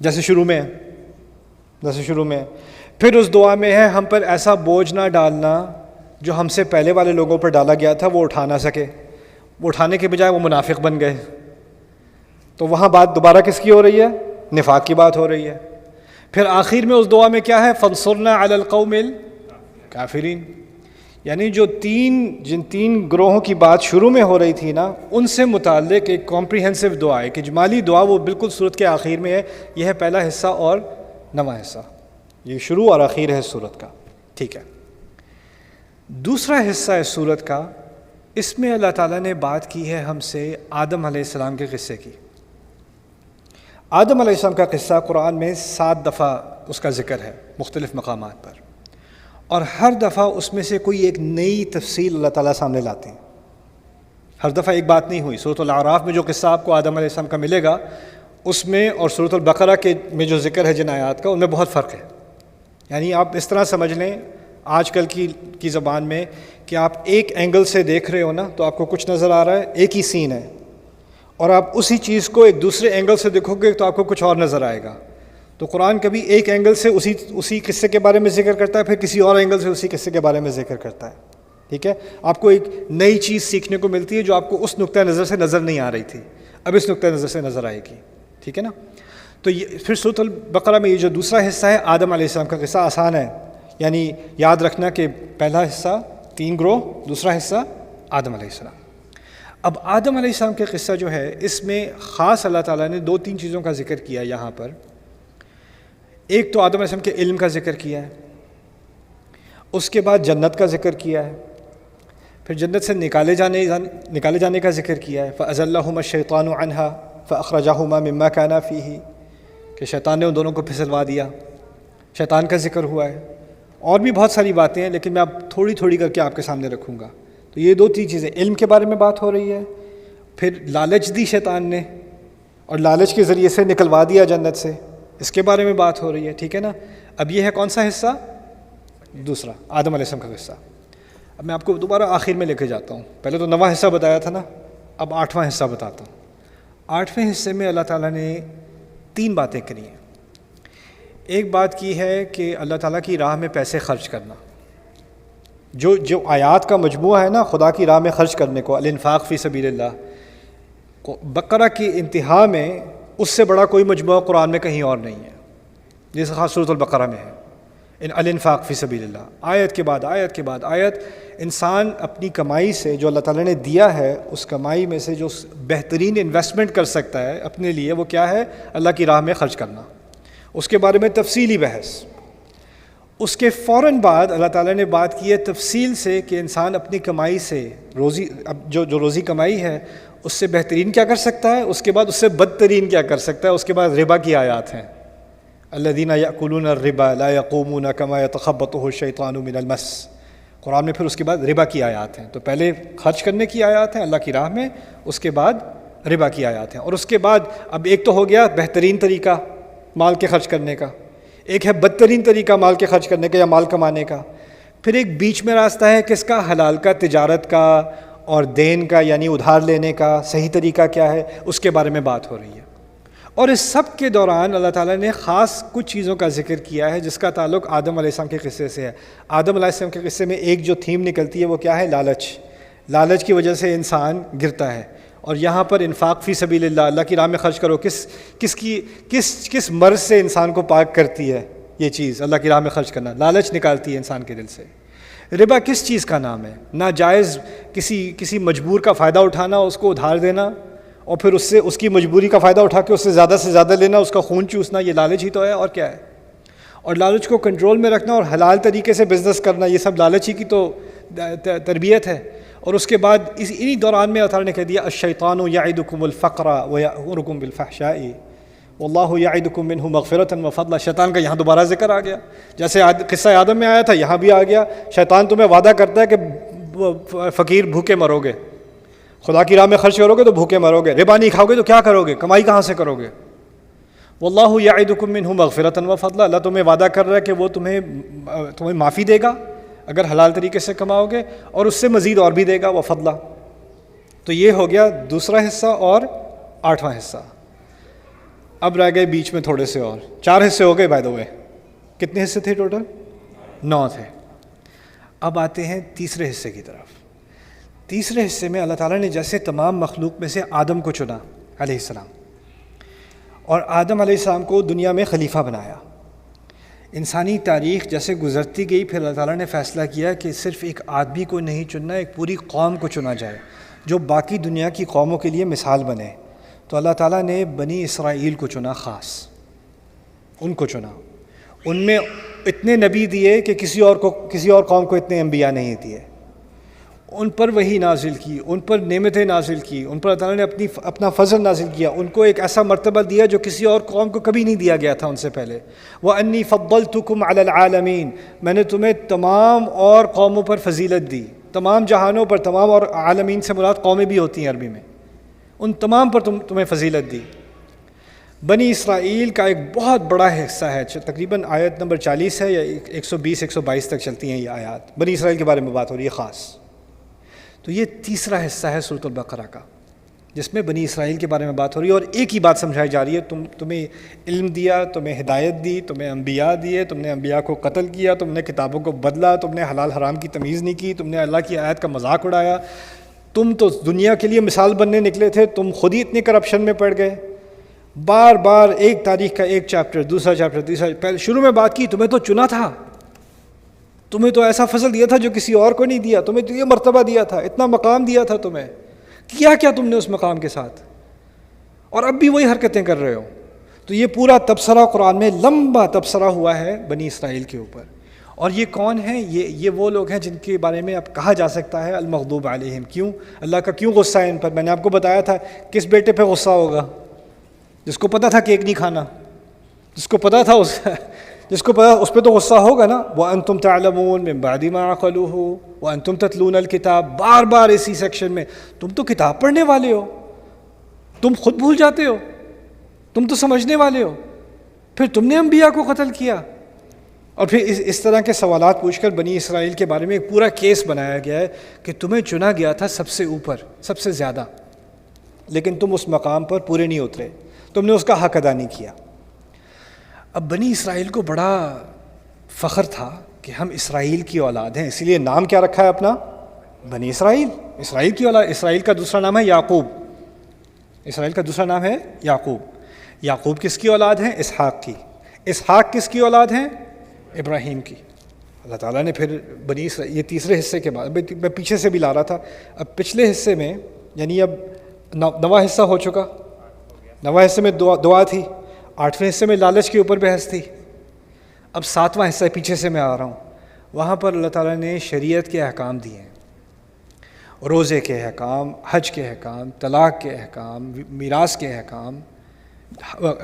جیسے شروع میں، پھر اس دعا میں ہے ہم پر ایسا بوجھ نہ ڈالنا جو ہم سے پہلے والے لوگوں پر ڈالا گیا تھا وہ اٹھا نہ سکے، وہ اٹھانے کے بجائے وہ منافق بن گئے، تو وہاں بات دوبارہ کس کی ہو رہی ہے؟ نفاق کی بات ہو رہی ہے۔ پھر آخر میں اس دعا میں کیا ہے؟ فانصرنا علی القوم الکافرین، یعنی جن تین گروہوں کی بات شروع میں ہو رہی تھی نا، ان سے متعلق ایک کمپریہنسو دعا ہے، ایک اجمالی دعا، وہ بالکل سورت کے آخر میں ہے۔ یہ ہے پہلا حصہ اور 9واں حصہ، یہ شروع اور آخر ہے سورت کا، ٹھیک ہے۔ دوسرا حصہ ہے سورت کا، اس میں اللہ تعالیٰ نے بات کی ہے ہم سے آدم علیہ السلام کے قصے کی۔ آدم علیہ السلام کا قصہ قرآن میں 7 دفعہ اس کا ذکر ہے مختلف مقامات پر، اور ہر دفعہ اس میں سے کوئی ایک نئی تفصیل اللہ تعالیٰ سامنے لاتے ہیں، ہر دفعہ ایک بات نہیں ہوئی۔ سورۃ الاعراف میں جو قصہ آپ کو آدم علیہ السلام کا ملے گا اس میں، اور سورۃ البقرہ کے میں جو ذکر ہے جن آیات کا، ان میں بہت فرق ہے۔ یعنی آپ اس طرح سمجھ لیں آج کل کی زبان میں کہ آپ ایک اینگل سے دیکھ رہے ہو نا تو آپ کو کچھ نظر آ رہا ہے، ایک ہی سین ہے، اور آپ اسی چیز کو ایک دوسرے اینگل سے دیکھو گے تو آپ کو کچھ اور نظر آئے گا۔ تو قرآن کبھی ایک اینگل سے اسی قصے کے بارے میں ذکر کرتا ہے، پھر کسی اور اینگل سے اسی قصے کے بارے میں ذکر کرتا ہے، ٹھیک ہے۔ آپ کو ایک نئی چیز سیکھنے کو ملتی ہے جو آپ کو اس نقطۂ نظر سے نظر نہیں آ رہی تھی، اب اس نقطۂ نظر سے نظر آئے گی، ٹھیک ہے نا۔ تو یہ پھر سورۃ البقرہ میں یہ جو دوسرا حصہ ہے آدم علیہ السلام کا قصہ، آسان ہے، یعنی یاد رکھنا کہ پہلا حصہ 3 گروہ، دوسرا حصہ آدم علیہ السلام۔ اب آدم علیہ السلام کے قصہ جو ہے اس میں خاص اللہ تعالیٰ نے 2-3 چیزوں کا ذکر کیا یہاں پر۔ ایک تو آدم علیہ السلام کے علم کا ذکر کیا ہے، اس کے بعد جنت کا ذکر کیا ہے، پھر جنت سے نکالے جانے کا ذکر کیا ہے، فَأَزَلَّهُمَا الشَّيْطَانُ عَنْهَا فَأَخْرَجَهُمَا مِمَّا كَانَا فِيهِ، کہ شیطان نے ان دونوں کو پھسلوا دیا، شیطان کا ذکر ہوا ہے۔ اور بھی بہت ساری باتیں ہیں، لیکن میں اب تھوڑی تھوڑی کر کے آپ کے سامنے رکھوں گا۔ تو یہ 2-3 چیزیں، علم کے بارے میں بات ہو رہی ہے، پھر لالچ دی شیطان نے اور لالچ کے ذریعے سے نکلوا دیا جنت سے، اس کے بارے میں بات ہو رہی ہے، ٹھیک ہے نا۔ اب یہ ہے کون سا حصہ؟ دوسرا، آدم علیہ السلام کا قصہ۔ اب میں آپ کو دوبارہ آخر میں لے کے جاتا ہوں، پہلے تو 9واں حصہ بتایا تھا نا، اب 8واں حصہ بتاتا ہوں۔ 8ویں حصے میں اللہ تعالیٰ نے 3 باتیں کری ہیں۔ ایک بات کی ہے کہ اللہ تعالیٰ کی راہ میں پیسے خرچ کرنا، جو آیات کا مجموعہ ہے نا خدا کی راہ میں خرچ کرنے کو، الانفاق فی سبیل اللہ، بقرہ کی انتہا میں اس سے بڑا کوئی مجموعہ قرآن میں کہیں اور نہیں ہے، جیسے خاص سورۃ البقرہ میں ہے، الانفاق فی سبیل اللہ، آیت کے بعد آیت کے بعد آیت۔ انسان اپنی کمائی سے جو اللہ تعالیٰ نے دیا ہے، اس کمائی میں سے جو بہترین انویسٹمنٹ کر سکتا ہے اپنے لیے، وہ کیا ہے؟ اللہ کی راہ میں خرچ کرنا۔ اس کے بارے میں تفصیلی بحث۔ اس کے فوراً بعد اللہ تعالیٰ نے بات کی ہے تفصیل سے کہ انسان اپنی کمائی سے روزی، اب جو روزی کمائی ہے اس سے بہترین کیا کر سکتا ہے، اس کے بعد اس سے بدترین کیا کر سکتا ہے۔ اس کے بعد ربا کی آیات ہیں، الذین یأکلون الربا لا یقومون کما یتخبطہ الشیطان من المس۔ قرآن میں پھر اس کے بعد ربا کی آیات ہیں۔ تو پہلے خرچ کرنے کی آیات ہیں اللہ کی راہ میں، اس کے بعد ربا کی آیات ہیں، اور اس کے بعد اب ایک تو ہو گیا بہترین طریقہ مال کے خرچ کرنے کا، ایک ہے بدترین طریقہ مال کے خرچ کرنے کا یا مال کمانے کا، پھر ایک بیچ میں راستہ ہے کس کا؟ حلال کا، تجارت کا اور دین کا، یعنی ادھار لینے کا صحیح طریقہ کیا ہے، اس کے بارے میں بات ہو رہی ہے۔ اور اس سب کے دوران اللہ تعالیٰ نے خاص کچھ چیزوں کا ذکر کیا ہے جس کا تعلق آدم علیہ السلام کے قصے سے ہے۔ آدم علیہ السلام کے قصے میں ایک جو تھیم نکلتی ہے وہ کیا ہے؟ لالچ۔ لالچ کی وجہ سے انسان گرتا ہے، اور یہاں پر انفاق فی سبیل اللہ، اللہ کی راہ میں خرچ کرو، کس مرض سے انسان کو پاک کرتی ہے یہ چیز؟ اللہ کی راہ میں خرچ کرنا لالچ نکالتی ہے انسان کے دل سے۔ ربا کس چیز کا نام ہے؟ ناجائز کسی مجبور کا فائدہ اٹھانا، اس کو ادھار دینا، اور پھر اس کی مجبوری کا فائدہ اٹھا کے اس سے زیادہ لینا، اس کا خون چوسنا، یہ لالچ ہی تو ہے، اور کیا ہے؟ اور لالچ کو کنٹرول میں رکھنا اور حلال طریقے سے بزنس کرنا، یہ سب لالچ ہی کی تو تربیت ہے۔ اور اس کے بعد انہی دوران میں اللہ تعالیٰ نے کہہ دیا الشیطان یعدکم الفقر ویأمرکم بالفحشاء واللہ یعدکم منہ مغفرۃ وفضلا۔ شیطان کا یہاں دوبارہ ذکر آ گیا، جیسے قصہ آدم میں آیا تھا یہاں بھی آ گیا۔ شیطان تمہیں وعدہ کرتا ہے کہ فقیر بھوکے مرو گے، خدا کی راہ میں خرچ کرو گے تو بھوکے مرو گے، ربا نہیں کھاؤ گے تو کیا کرو گے، کمائی کہاں سے کرو گے؟ واللہ یعدکم منہ مغفرۃ وفضلا، اللہ تمہیں وعدہ کر رہا ہے کہ وہ تمہیں معافی دے گا اگر حلال طریقے سے کماؤ گے، اور اس سے مزید اور بھی دے گا، وفضلا۔ تو یہ ہو گیا دوسرا حصہ اور 8واں حصہ۔ اب رہ گئے بیچ میں تھوڑے سے، اور 4 حصے ہو گئے بائی دا وے۔ کتنے حصے تھے ٹوٹل؟ 9 تھے۔ اب آتے ہیں تیسرے حصے کی طرف۔ تیسرے حصے میں اللہ تعالیٰ نے جیسے تمام مخلوق میں سے آدم کو چنا علیہ السلام، اور آدم علیہ السلام کو دنیا میں خلیفہ بنایا۔ انسانی تاریخ جیسے گزرتی گئی، پھر اللہ تعالیٰ نے فیصلہ کیا کہ صرف ایک آدمی کو نہیں چننا، ایک پوری قوم کو چنا جائے جو باقی دنیا کی قوموں کے لیے مثال بنے۔ تو اللہ تعالیٰ نے بنی اسرائیل کو چنا، خاص ان کو چنا۔ ان میں اتنے نبی دیے کہ کسی اور قوم کو اتنے انبیاء نہیں دیے۔ ان پر وحی نازل کی، ان پر نعمتیں نازل کی، ان پر اللہ تعالیٰ نے اپنا فضل نازل کیا، ان کو ایک ایسا مرتبہ دیا جو کسی اور قوم کو کبھی نہیں دیا گیا تھا ان سے پہلے۔ وَأَنِّي فَضَّلْتُكُمْ عَلَى الْعَالَمِينَ، میں نے تمہیں تمام اور قوموں پر فضیلت دی، تمام جہانوں پر۔ تمام اور عالمین سے مراد قومیں بھی ہوتی ہیں عربی میں، ان تمام پر تمہیں فضیلت دی۔ بنی اسرائیل کا ایک بہت بڑا حصہ ہے، تقریباً آیت نمبر 40 ہے یا 120-122 تک چلتی ہیں یہ آیات، بنی اسرائیل کے بارے میں بات ہو رہی ہے خاص۔ تو یہ تیسرا حصہ ہے سورۃ البقرہ کا، جس میں بنی اسرائیل کے بارے میں بات ہو رہی ہے، اور ایک ہی بات سمجھائی جا رہی ہے، تمہیں علم دیا، تمہیں ہدایت دی، تمہیں انبیاء دیے، تم نے انبیاء کو قتل کیا، تم نے کتابوں کو بدلا، تم نے حلال حرام کی تمیز نہیں کی، تم نے اللہ کی آیت کا مذاق اڑایا، تم تو دنیا کے لیے مثال بننے نکلے تھے، تم خود ہی اتنے کرپشن میں پڑ گئے۔ بار بار ایک تاریخ کا ایک چیپٹر، دوسرا چیپٹر، تیسرا۔ پہلے شروع میں بات کی تمہیں تو چنا تھا، تمہیں تو ایسا فضل دیا تھا جو کسی اور کو نہیں دیا، تمہیں تو یہ مرتبہ دیا تھا، اتنا مقام دیا تھا تمہیں، کیا تم نے اس مقام کے ساتھ، اور اب بھی وہی حرکتیں کر رہے ہو۔ تو یہ پورا تبصرہ قرآن میں لمبا تبصرہ ہوا ہے بنی اسرائیل کے اوپر، اور یہ کون ہیں؟ یہ وہ لوگ ہیں جن کے بارے میں اب کہا جا سکتا ہے المغضوب علیہم. کیوں؟ اللہ کا کیوں غصہ ہے ان پر؟ میں نے آپ کو بتایا تھا کس بیٹے پہ غصہ ہوگا؟ جس کو پتہ تھا کیک نہیں کھانا، جس کو پتہ تھا جس کو پتہ اس پہ تو غصہ ہوگا نا. وَأَنْتُمْ تَعْلَمُونَ مِنْ بَعْدِ مَا عَقَلُوهُ وَأَنْتُمْ تَتْلُونَ الْكِتَابَ. بار بار اسی سیکشن میں تم تو کتاب پڑھنے والے ہو، تم خود بھول جاتے ہو، تم تو سمجھنے والے ہو، پھر تم نے انبیاء کو قتل کیا. اور پھر اس طرح کے سوالات پوچھ کر بنی اسرائیل کے بارے میں ایک پورا کیس بنایا گیا ہے کہ تمہیں چنا گیا تھا سب سے اوپر، سب سے زیادہ، لیکن تم اس مقام پر پورے نہیں اترے، تم نے اس کا حق ادا نہیں کیا. اب بنی اسرائیل کو بڑا فخر تھا کہ ہم اسرائیل کی اولاد ہیں، اسی لیے نام کیا رکھا ہے اپنا؟ بنی اسرائیل. اسرائیل کی اولاد. اسرائیل کا دوسرا نام ہے یعقوب. اسرائیل کا دوسرا نام ہے یعقوب. یعقوب کس کی اولاد ہیں؟ اسحاق کی. اسحاق کس کی اولاد ہیں؟ ابراہیم کی. اللہ تعالیٰ نے پھر بنی اسرائیل، یہ تیسرے حصے کے بعد میں پیچھے سے بھی لا رہا تھا، اب پچھلے حصے میں یعنی اب نواں حصہ ہو چکا. نواں حصے میں دعا تھی، 8ویں حصے میں لالچ کے اوپر بحث تھی، اب 7واں حصہ پیچھے سے میں آ رہا ہوں. وہاں پر اللہ تعالیٰ نے شریعت کے احکام دیے ہیں، روزے کے احکام، حج کے احکام، طلاق کے احکام، میراث کے احکام،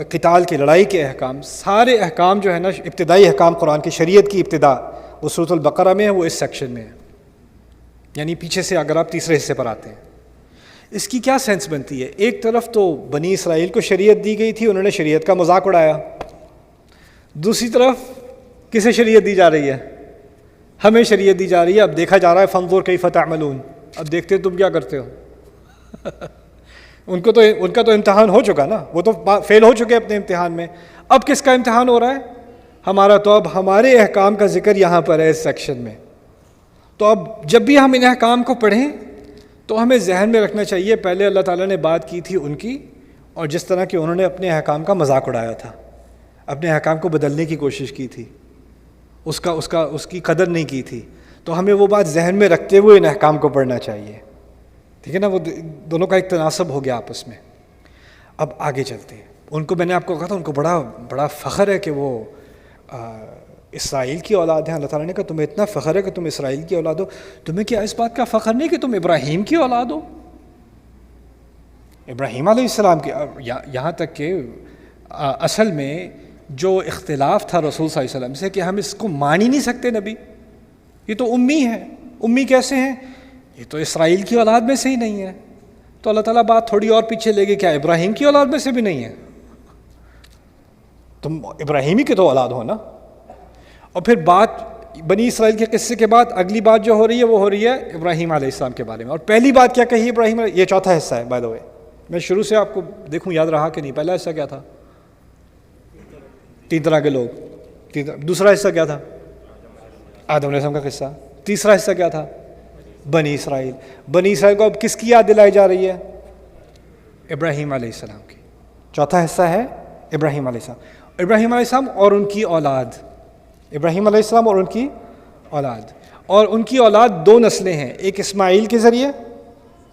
قتال کی لڑائی کے احکام. سارے احکام جو ہے نا، ابتدائی احکام قرآن کی، شریعت کی ابتدا وہ سورۃ البقرہ میں ہے، وہ اس سیکشن میں ہے، یعنی پیچھے سے اگر آپ تیسرے حصے پر آتے ہیں. اس کی کیا سینس بنتی ہے؟ ایک طرف تو بنی اسرائیل کو شریعت دی گئی تھی، انہوں نے شریعت کا مذاق اڑایا. دوسری طرف کسے شریعت دی جا رہی ہے؟ ہمیں شریعت دی جا رہی ہے. اب دیکھا جا رہا ہے فانظر کیف تعملون، اب دیکھتے تم کیا کرتے ہو. ان کا تو امتحان ہو چکا نا، وہ تو فیل ہو چکے اپنے امتحان میں. اب کس کا امتحان ہو رہا ہے؟ ہمارا. تو اب ہمارے احکام کا ذکر یہاں پر ہے اس سیکشن میں. تو اب جب بھی ہم ان احکام کو پڑھیں تو ہمیں ذہن میں رکھنا چاہیے پہلے اللہ تعالیٰ نے بات کی تھی ان کی، اور جس طرح کہ انہوں نے اپنے احکام کا مذاق اڑایا تھا، اپنے احکام کو بدلنے کی کوشش کی تھی، اس کی قدر نہیں کی تھی. تو ہمیں وہ بات ذہن میں رکھتے ہوئے ان احکام کو پڑھنا چاہیے. ٹھیک ہے نا؟ وہ دونوں کا ایک تناسب ہو گیا آپس میں. اب آگے چلتے ہیں. ان کو میں نے آپ کو کہا تھا ان کو بڑا فخر ہے کہ وہ اسرائیل کی اولاد ہیں. اللہ تعالیٰ نے کہا تمہیں اتنا فخر ہے کہ تم اسرائیل کی اولاد ہو، تمہیں کیا اس بات کا فخر نہیں کہ تم ابراہیم کی اولاد ہو؟ ابراہیم علیہ السلام کی. یہاں تک کہ اصل میں جو اختلاف تھا رسول صلی اللہ علیہ وسلم سے کہ ہم اس کو مان ہی نہیں سکتے نبی، یہ تو امی ہے. امی کیسے ہیں؟ یہ تو اسرائیل کی اولاد میں سے ہی نہیں ہے. تو اللہ تعالیٰ بات تھوڑی اور پیچھے لے گئی، کیا ابراہیم کی اولاد میں سے بھی نہیں ہے؟ تم ابراہیمی کے تو اولاد ہو نا. اور پھر بات بنی اسرائیل کے قصے کے بعد اگلی بات جو ہو رہی ہے وہ ہو رہی ہے ابراہیم علیہ السلام کے بارے میں. اور پہلی بات کیا کہی ابراہیم علیہ؟ یہ چوتھا حصہ ہے بائی دا وے. میں شروع سے آپ کو دیکھوں یاد رہا کہ نہیں. پہلا حصہ کیا تھا؟ 3 طرح کے لوگ. دوسرا حصہ کیا تھا؟ آدم علیہ السلام کا قصہ. تیسرا حصہ کیا تھا؟ بنی اسرائیل. بنی اسرائیل کو اب کس کی یاد دلائی جا رہی ہے؟ ابراہیم علیہ السلام کی. چوتھا حصہ ہے ابراہیم علیہ السلام. ابراہیم علیہ السلام اور ان کی اولاد. ابراہیم علیہ السلام اور ان کی اولاد. اور ان کی اولاد 2 نسلیں ہیں. ایک اسماعیل کے ذریعے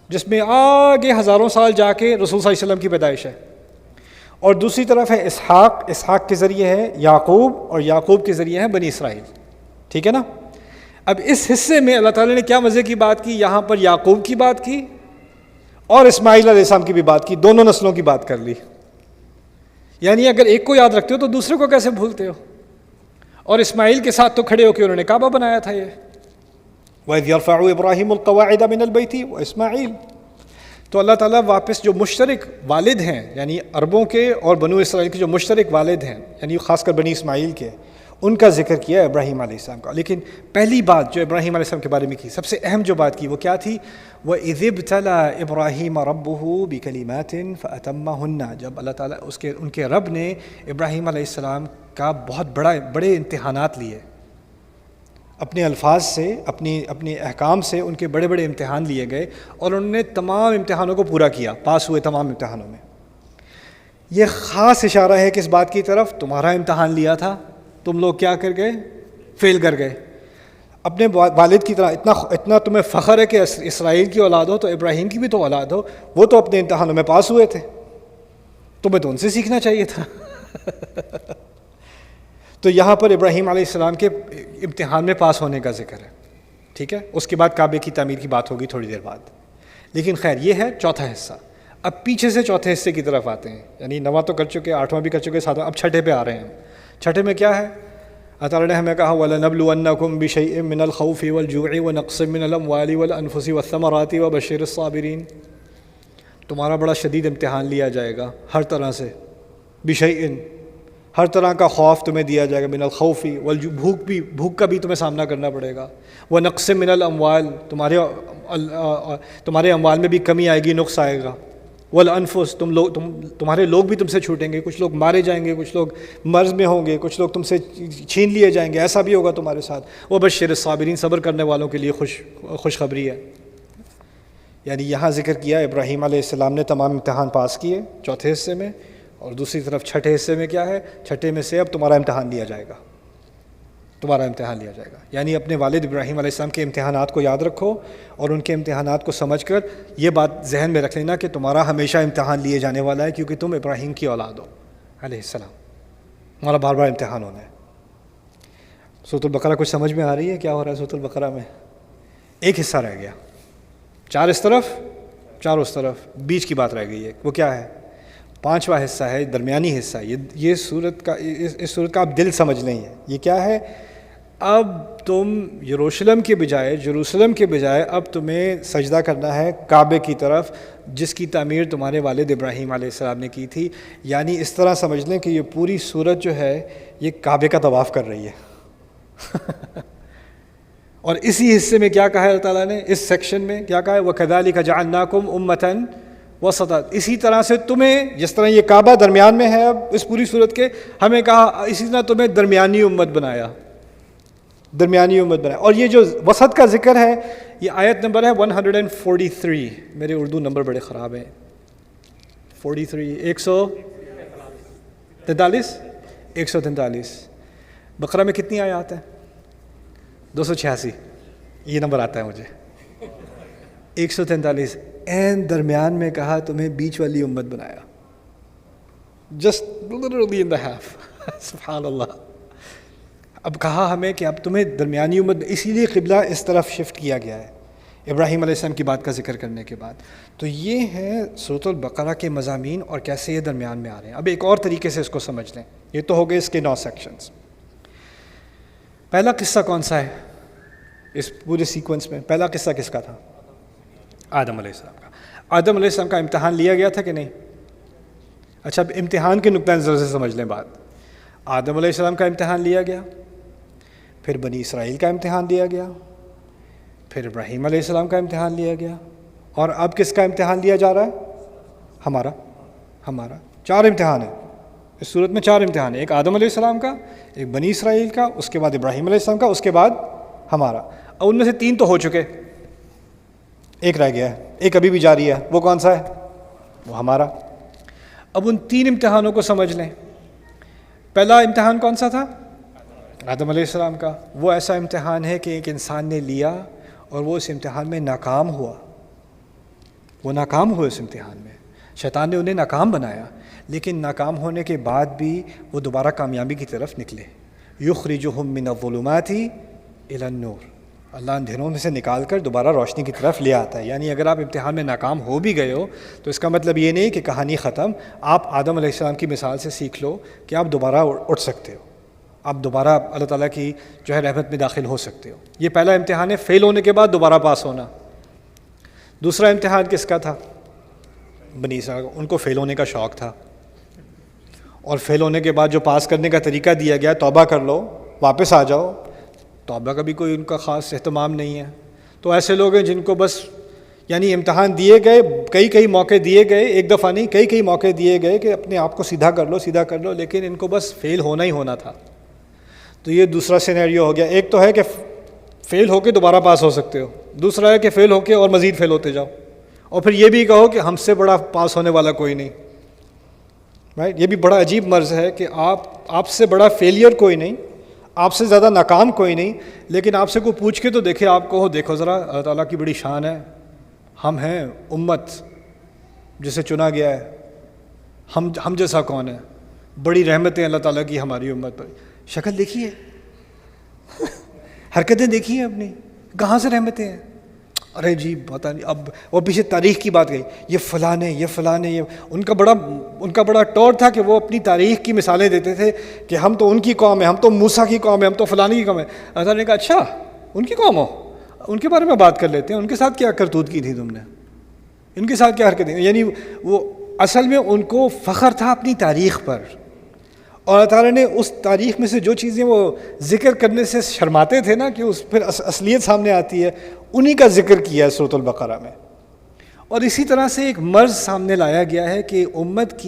جس میں آگے ہزاروں سال جا کے رسول صلی اللہ علیہ وسلم کی پیدائش ہے، اور دوسری طرف ہے اسحاق. اسحاق کے ذریعے ہے یعقوب، اور یعقوب کے ذریعے ہے بنی اسرائیل. ٹھیک ہے نا؟ اب اس حصے میں اللہ تعالیٰ نے کیا مزے کی بات کی، یہاں پر یعقوب کی بات کی اور اسماعیل علیہ السلام کی بھی بات کی. دونوں نسلوں کی بات کر لی. یعنی اگر ایک کو یاد رکھتے ہو تو دوسرے کو کیسے بھولتے ہو؟ اور اسماعیل کے ساتھ تو کھڑے ہو کے انہوں نے کعبہ بنایا تھا. یہ وَإِذْ يَرْفَعُ إِبْرَاهِيمُ الْقَوَاعِدَ مِنَ الْبَيْتِ وَإِسْمَاعِيلُ. تو اللہ تعالیٰ واپس جو مشترک والد ہیں، یعنی عربوں کے اور بنو اسرائیل کے جو مشترک والد ہیں، یعنی خاص کر بنی اسماعیل کے، ان کا ذکر کیا ابراہیم علیہ السلام کا. لیکن پہلی بات جو ابراہیم علیہ السلام کے بارے میں کی، سب سے اہم جو بات کی، وہ کیا تھی؟ وَإِذِ ابْتَلَىٰ إِبْرَاهِيمَ رَبُّهُ بِكَلِمَاتٍ فَأَتَمَّهُنَّ. جب اللہ تعالیٰ ان کے رب نے ابراہیم علیہ السلام کا بہت بڑے امتحانات لیے، اپنے الفاظ سے، اپنے احکام سے ان کے بڑے امتحان لیے گئے، اور انہوں نے تمام امتحانوں کو پورا کیا، پاس ہوئے تمام امتحانوں میں. یہ خاص اشارہ ہے کس بات کی طرف؟ تمہارا امتحان لیا تھا، تم لوگ کیا کر گئے؟ فیل کر گئے. اپنے والد کی طرح اتنا تمہیں فخر ہے کہ اسرائیل کی اولاد ہو، تو ابراہیم کی بھی تو اولاد ہو. وہ تو اپنے امتحانوں میں پاس ہوئے تھے، تمہیں تو ان سے سیکھنا چاہیے تھا. تو یہاں پر ابراہیم علیہ السلام کے امتحان میں پاس ہونے کا ذکر ہے، ٹھیک ہے، اس کے بعد کعبے کی تعمیر کی بات ہوگی تھوڑی دیر بعد. لیکن خیر یہ ہے چوتھا حصہ. اب پیچھے سے چوتھے حصے کی طرف آتے ہیں، یعنی 9واں تو کر چکے، 8واں بھی کر چکے، 7واں، اب چھٹے پہ آ رہے ہیں. چھٹے میں کیا ہے؟ اللہ تعالیٰ نے ہمیں کہا وَلَنَبْلُوَنَّكُمْ بِشَيْءٍ مِّنَ الْخَوْفِ وَالْجُوعِ وَنَقْصٍ مِّنَ الْأَمْوَالِ وَالْأَنفُسِ وَالثَّمَرَاتِ وَبَشِّرِ الصَّابِرِينَ. تمہارا بڑا شدید امتحان لیا جائے گا ہر طرح سے. بِشَيْءٍ، ہر طرح کا خوف تمہیں دیا جائے گا. من الخوف بھوک کا بھی تمہیں سامنا کرنا پڑے گا. وَنَقْصٍ مِّنَ الْأَمْوَالِ، تمہارے اموال میں بھی کمی آئے گی، نقص آئے گا. والانفس، تمہارے لوگ بھی تم سے چھوٹیں گے، کچھ لوگ مارے جائیں گے، کچھ لوگ مرض میں ہوں گے، کچھ لوگ تم سے چھین لیے جائیں گے، ایسا بھی ہوگا تمہارے ساتھ. وبشر الصابرین، صبر کرنے والوں کے لیے خوشخبری ہے. یعنی یہاں ذکر کیا ابراہیم علیہ السلام نے تمام امتحان پاس کیے چوتھے حصے میں، اور دوسری طرف چھٹے حصے میں کیا ہے؟ چھٹے میں سے اب تمہارا امتحان لیا جائے گا، تمہارا امتحان لیا جائے گا. یعنی اپنے والد ابراہیم علیہ السلام کے امتحانات کو یاد رکھو، اور ان کے امتحانات کو سمجھ کر یہ بات ذہن میں رکھ لینا کہ تمہارا ہمیشہ امتحان لیے جانے والا ہے، کیونکہ تم ابراہیم کی اولاد ہو علیہ السلام. تمہارا بار بار امتحان ہونا ہے. سورۃ البقرہ کچھ سمجھ میں آ رہی ہے کیا ہو رہا ہے سورۃ البقرہ میں؟ ایک حصہ رہ گیا، 4 اس طرف 4 اس طرف، بیچ کی بات رہ گئی ہے. وہ کیا ہے؟ 5واں حصہ ہے، درمیانی حصہ. یہ سورت کا، اس سورت کا آپ دل سمجھ لیں. یہ کیا ہے؟ اب تم یروشلم کے بجائے اب تمہیں سجدہ کرنا ہے کعبے کی طرف، جس کی تعمیر تمہارے والد ابراہیم علیہ السلام نے کی تھی. یعنی اس طرح سمجھ لیں کہ یہ پوری سورت جو ہے یہ کعبے کا طواف کر رہی ہے. اور اسی حصے میں کیا کہا ہے اللہ تعالیٰ نے؟ اس سیکشن میں کیا کہا ہے؟ وَكَذَلِكَ جَعَلْنَاكُمْ أُمَّةً وَسَطًا. اسی طرح سے تمہیں، جس طرح یہ کعبہ درمیان میں ہے اب اس پوری سورت کے، ہمیں کہا اسی طرح تمہیں درمیانی امت بنایا، درمیانی امت بنایا. اور یہ جو وسط کا ذکر ہے، یہ آیت نمبر ہے 143. میرے اردو نمبر بڑے خراب ہیں. 43 143. بقرہ میں کتنی آیات ہیں؟ 286. یہ نمبر آتا ہے مجھے. 143. این درمیان میں کہا تمہیں بیچ والی امت بنایا. Just literally in the half. سبحان اللہ. اب کہا ہمیں کہ اب تمہیں درمیانی امت، اسی لیے قبلہ اس طرف شفٹ کیا گیا ہے ابراہیم علیہ السلام کی بات کا ذکر کرنے کے بعد. تو یہ ہے سورۃ البقرہ کے مضامین اور کیسے یہ درمیان میں آ رہے ہیں. اب ایک اور طریقے سے اس کو سمجھ لیں. یہ تو ہو گئے اس کے 9 سیکشنز. پہلا قصہ کون سا ہے اس پورے سیکوینس میں؟ پہلا قصہ کس کا تھا؟ آدم علیہ السلام کا. آدم علیہ السلام کا امتحان لیا گیا تھا کہ نہیں؟ اچھا، اب امتحان کے نقطۂ نظر سے سمجھ لیں بات. آدم علیہ السلام کا امتحان لیا گیا، پھر بنی اسرائیل کا امتحان لیا گیا، پھر ابراہیم علیہ السلام کا امتحان لیا گیا، اور اب کس کا امتحان لیا جا رہا ہے؟ ہمارا 4 امتحان ہیں اس صورت میں. 4 امتحان ہیں، ایک آدم علیہ السلام کا، ایک بنی اسرائیل کا، اس کے بعد ابراہیم علیہ السلام کا، اس کے بعد ہمارا. اب ان میں سے 3 تو ہو چکے، ایک رہ گیا ہے، ایک ابھی بھی جاری ہے. وہ کون سا ہے؟ وہ ہمارا. اب ان 3 امتحانوں کو سمجھ لیں. پہلا امتحان کون سا تھا؟ آدم علیہ السلام کا. وہ ایسا امتحان ہے کہ ایک انسان نے لیا اور وہ اس امتحان میں ناکام ہوا. وہ ناکام ہوئے اس امتحان میں، شیطان نے انہیں ناکام بنایا، لیکن ناکام ہونے کے بعد بھی وہ دوبارہ کامیابی کی طرف نکلے. یخرجہم من الظلمات الی النور. اللہ اندھیروں میں سے نکال کر دوبارہ روشنی کی طرف لے آتا ہے. یعنی اگر آپ امتحان میں ناکام ہو بھی گئے ہو تو اس کا مطلب یہ نہیں کہ کہانی ختم. آپ آدم علیہ السلام کی مثال سے سیکھ لو کہ آپ دوبارہ اٹھ سکتے ہو، آپ دوبارہ اللہ تعالیٰ کی جو ہے رحمت میں داخل ہو سکتے ہو. یہ پہلا امتحان ہے، فیل ہونے کے بعد دوبارہ پاس ہونا. دوسرا امتحان کس کا تھا؟ بنی اسرائیل. ان کو فیل ہونے کا شوق تھا، اور فیل ہونے کے بعد جو پاس کرنے کا طریقہ دیا گیا، توبہ کر لو، واپس آ جاؤ. توبہ کا بھی کوئی ان کا خاص اہتمام نہیں ہے. تو ایسے لوگ ہیں جن کو بس یعنی امتحان دیے گئے، کئی موقع دیے گئے، ایک دفعہ نہیں کئی موقع دیے گئے کہ اپنے آپ کو سیدھا کر لو، لیکن ان کو بس فیل ہونا ہی ہونا تھا. تو یہ دوسرا سینیریو ہو گیا. ایک تو ہے کہ فیل ہو کے دوبارہ پاس ہو سکتے ہو، دوسرا ہے کہ فیل ہو کے اور مزید فیل ہوتے جاؤ، اور پھر یہ بھی کہو کہ ہم سے بڑا پاس ہونے والا کوئی نہیں. رائٹ؟ یہ بھی بڑا عجیب مرض ہے کہ آپ سے بڑا فیلئر کوئی نہیں، آپ سے زیادہ ناکام کوئی نہیں، لیکن آپ سے کوئی پوچھ کے تو دیکھے آپ کو، دیکھو ذرا اللہ تعالیٰ کی بڑی شان ہے، ہم ہیں امت جسے چنا گیا ہے، ہم جیسا کون ہے، بڑی رحمتیں اللہ تعالیٰ کی ہماری امت پر. شکل دیکھیے حرکتیں دیکھی ہیں اپنی، کہاں سے رحمتیں ہیں؟ ارے جی پتہ نہیں، اب وہ پیچھے تاریخ کی بات گئی، یہ فلانے یہ ان کا بڑا ٹور تھا کہ وہ اپنی تاریخ کی مثالیں دیتے تھے کہ ہم تو ان کی قوم ہے، ہم تو موسیٰ کی قوم ہے، ہم تو فلانے کی قوم ہے۔ اللہ نے کہا اچھا ان کی قوم ہو، ان کے بارے میں بات کر لیتے ہیں، ان کے ساتھ کیا کرتوت کی تھی تم نے، ان کے ساتھ کیا حرکتیں، یعنی وہ اصل میں ان کو فخر تھا اپنی تاریخ پر، اور اللہ تعالیٰ نے اس تاریخ میں سے جو چیزیں وہ ذکر کرنے سے شرماتے تھے نا کہ اس پھر اصلیت سامنے آتی ہے، انہی کا ذکر کیا ہے سورۃ البقرہ میں۔ اور اسی طرح سے ایک مرض سامنے لایا گیا ہے کہ امت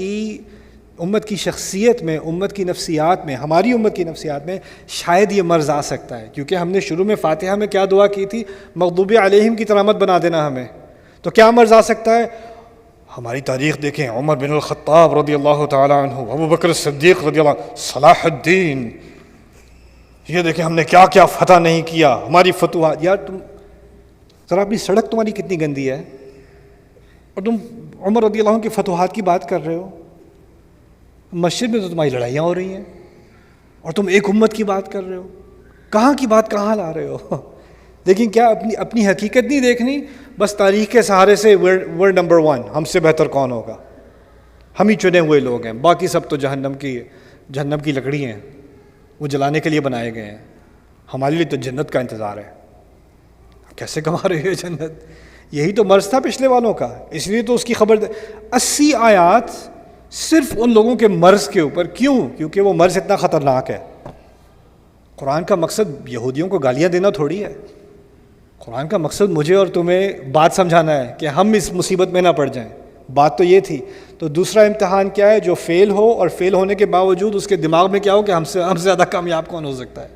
کی شخصیت میں، امت کی نفسیات میں، ہماری امت کی نفسیات میں شاید یہ مرض آ سکتا ہے، کیونکہ ہم نے شروع میں فاتحہ میں کیا دعا کی تھی؟ مغضوب علیہم کی طرح مت بنا دینا ہمیں۔ تو کیا مرض آ سکتا ہے؟ ہماری تاریخ دیکھیں، عمر بن الخطاب رضی اللہ تعالیٰ عنہ، ابو بکر صدیق رضی اللہ عنہ، صلاح الدین، یہ دیکھیں ہم نے کیا کیا فتح نہیں کیا، ہماری فتوحات۔ یار تم ذرا اپنی سڑک تمہاری کتنی گندی ہے، اور تم عمر رضی اللہ عنہ کی فتوحات کی بات کر رہے ہو۔ مسجد میں تو تمہاری لڑائیاں ہو رہی ہیں اور تم ایک امت کی بات کر رہے ہو، کہاں کی بات کہاں لا رہے ہو؟ لیکن کیا اپنی حقیقت نہیں دیکھنی، بس تاریخ کے سہارے سے ورڈ نمبر 1، ہم سے بہتر کون ہوگا، ہم ہی چنے ہوئے لوگ ہیں، باقی سب تو جہنم کی لکڑی ہیں، وہ جلانے کے لیے بنائے گئے ہیں، ہمارے لیے تو جنت کا انتظار ہے۔ کیسے کما رہے ہو جنت؟ یہی تو مرض تھا پچھلے والوں کا، اس لیے تو اس کی خبر 80 آیات صرف ان لوگوں کے مرض کے اوپر۔ کیوں؟ کیونکہ وہ مرض اتنا خطرناک ہے۔ قرآن کا مقصد یہودیوں کو گالیاں دینا تھوڑی ہے، قرآن کا مقصد مجھے اور تمہیں بات سمجھانا ہے کہ ہم اس مصیبت میں نہ پڑ جائیں، بات تو یہ تھی۔ تو دوسرا امتحان کیا ہے؟ جو فیل ہو، اور فیل ہونے کے باوجود اس کے دماغ میں کیا ہو کہ ہم سے زیادہ کامیاب کون ہو سکتا ہے۔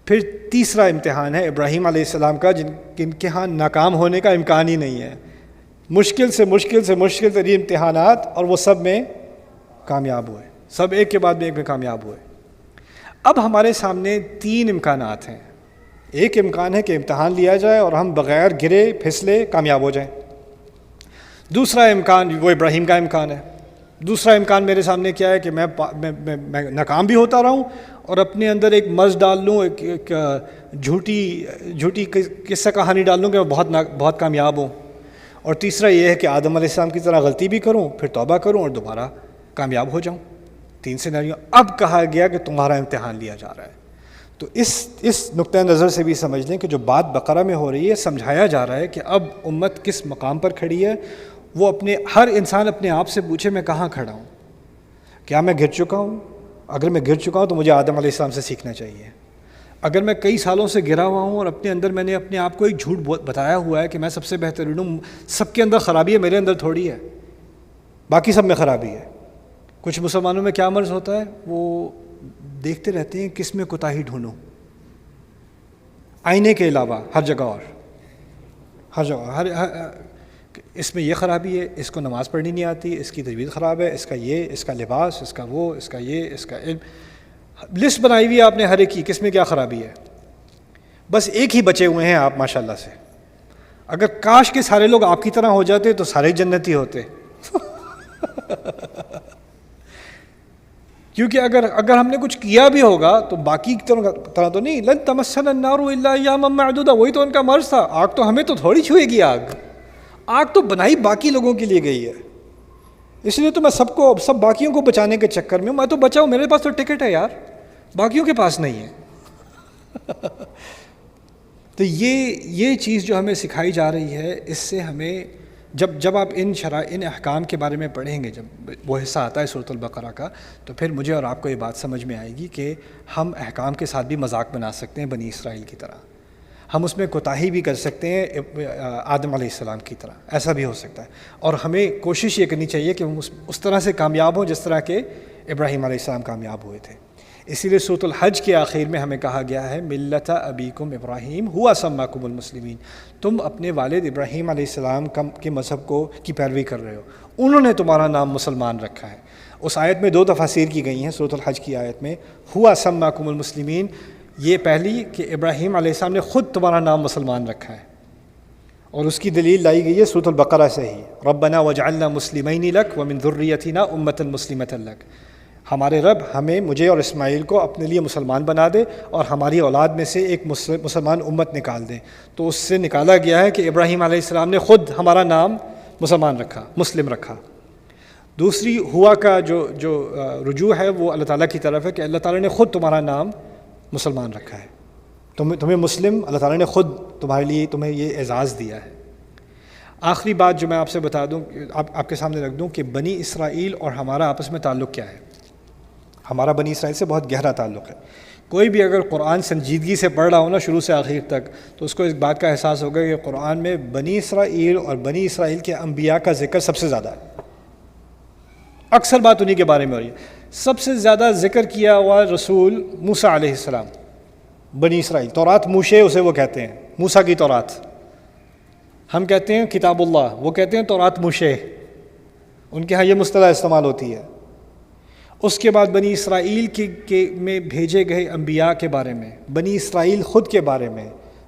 پھر تیسرا امتحان ہے ابراہیم علیہ السلام کا، جن کے ہاں ناکام ہونے کا امکان ہی نہیں ہے، مشکل ترین امتحانات، اور وہ سب میں کامیاب ہوئے، سب ایک کے بعد میں ایک میں کامیاب ہوئے۔ اب ہمارے سامنے 3 امکانات ہیں۔ ایک امکان ہے کہ امتحان لیا جائے اور ہم بغیر گرے پھسلے کامیاب ہو جائیں۔ دوسرا امکان وہ ابراہیم کا امکان ہے۔ دوسرا امکان میرے سامنے کیا ہے کہ میں ناکام بھی ہوتا رہوں اور اپنے اندر ایک مرض ڈال لوں، ایک جھوٹی قصہ کہانی ڈال لوں کہ میں بہت کامیاب ہوں۔ اور تیسرا یہ ہے کہ آدم علیہ السلام کی طرح غلطی بھی کروں، پھر توبہ کروں اور دوبارہ کامیاب ہو جاؤں۔ 3 سینیریو۔ اب کہا گیا کہ تمہارا امتحان لیا جا رہا ہے۔ تو اس نقطہ نظر سے بھی سمجھ لیں کہ جو بات بقرہ میں ہو رہی ہے، سمجھایا جا رہا ہے کہ اب امت کس مقام پر کھڑی ہے۔ وہ ہر انسان اپنے آپ سے پوچھے میں کہاں کھڑا ہوں، کیا میں گر چکا ہوں؟ اگر میں گر چکا ہوں تو مجھے آدم علیہ السلام سے سیکھنا چاہیے۔ اگر میں کئی سالوں سے گرا ہوا ہوں اور اپنے اندر میں نے اپنے آپ کو ایک جھوٹ بتایا ہوا ہے کہ میں سب سے بہترین ہوں، سب کے اندر خرابی ہے، میرے اندر تھوڑی ہے، باقی سب میں خرابی ہے۔ کچھ مسلمانوں میں کیا مرض ہوتا ہے؟ وہ دیکھتے رہتے ہیں کس میں کوتاہی ڈھونڈوں، آئینے کے علاوہ ہر جگہ، اس میں یہ خرابی ہے، اس کو نماز پڑھنی نہیں آتی، اس کی تجوید خراب ہے، اس کا یہ، اس کا لباس، اس کا وہ، اس کا یہ، اس کا علم، لسٹ بنائی ہوئی ہے آپ نے ہر ایک کی، کس میں کیا خرابی ہے۔ بس ایک ہی بچے ہوئے ہیں آپ ماشاءاللہ سے۔ اگر کاش کے سارے لوگ آپ کی طرح ہو جاتے تو سارے جنتی ہوتے۔ کیونکہ اگر ہم نے کچھ کیا بھی ہوگا تو باقی کی طرح تو نہیں، لن تمسنا النار الا ایاما معدودہ، وہی تو ان کا مرض تھا، آگ تو ہمیں تو تھوڑی چھوئے گی، آگ تو بنائی باقی لوگوں کے لیے گئی ہے۔ اس لیے تو میں سب باقیوں کو بچانے کے چکر میں، میں تو بچا ہوں، میرے پاس تو ٹکٹ ہے یار، باقیوں کے پاس نہیں ہے۔ تو یہ چیز جو ہمیں سکھائی جا رہی ہے، اس سے ہمیں جب آپ ان احکام کے بارے میں پڑھیں گے، جب وہ حصہ آتا ہے سورۃ البقرہ کا، تو پھر مجھے اور آپ کو یہ بات سمجھ میں آئے گی کہ ہم احکام کے ساتھ بھی مذاق بنا سکتے ہیں بنی اسرائیل کی طرح، ہم اس میں کوتاہی بھی کر سکتے ہیں آدم علیہ السلام کی طرح، ایسا بھی ہو سکتا ہے۔ اور ہمیں کوشش یہ کرنی چاہیے کہ ہم اس طرح سے کامیاب ہوں جس طرح کہ ابراہیم علیہ السلام کامیاب ہوئے تھے۔ اسی لیے سورۃ الحج کے آخر میں ہمیں کہا گیا ہے ملت ابیکم ابراہیم ہوا سماکم المسلمین، تم اپنے والد ابراہیم علیہ السلام کے مذہب کی پیروی کر رہے ہو، انہوں نے تمہارا نام مسلمان رکھا ہے۔ اس آیت میں 2 تفاسیر کی گئی ہیں سورۃ الحج کی آیت میں، ہوا سماکم المسلمین، یہ پہلی کہ ابراہیم علیہ السلام نے خود تمہارا نام مسلمان رکھا ہے، اور اس کی دلیل لائی گئی ہے سورۃ البقرہ سے ہی، ربنا وجعلنا مسلمین لک ومن ذریتنا امۃ مسلمۃ لک، ہمارے رب ہمیں، مجھے اور اسماعیل کو اپنے لیے مسلمان بنا دے اور ہماری اولاد میں سے ایک مسلمان امت نکال دے۔ تو اس سے نکالا گیا ہے کہ ابراہیم علیہ السلام نے خود ہمارا نام مسلمان رکھا، مسلم رکھا۔ دوسری ہوا کا جو رجوع ہے وہ اللہ تعالیٰ کی طرف ہے کہ اللہ تعالیٰ نے خود تمہارا نام مسلمان رکھا ہے، تمہیں مسلم اللہ تعالیٰ نے خود تمہیں یہ اعزاز دیا ہے۔ آخری بات جو میں آپ سے بتا دوں، آپ کے سامنے رکھ دوں کہ بنی اسرائیل اور ہمارا آپس میں تعلق کیا ہے۔ ہمارا بنی اسرائیل سے بہت گہرا تعلق ہے۔ کوئی بھی اگر قرآن سنجیدگی سے پڑھ رہا ہو نا شروع سے آخر تک، تو اس کو اس بات کا احساس ہوگا کہ قرآن میں بنی اسرائیل اور بنی اسرائیل کے انبیاء کا ذکر سب سے زیادہ ہے۔ اکثر بات انہی کے بارے میں ہو رہی ہے۔ سب سے زیادہ ذکر کیا ہوا رسول موسیٰ علیہ السلام، بنی اسرائیل۔ تورات موشے اسے وہ کہتے ہیں، موسیٰ کی تورات۔ ہم کہتے ہیں کتاب اللہ، وہ کہتے ہیں تورات موشے، ان کے ہاں یہ مصطلح استعمال ہوتی ہے۔ اس کے بعد بنی اسرائیل کے میں بھیجے گئے انبیاء کے بارے میں، بنی اسرائیل خود کے بارے میں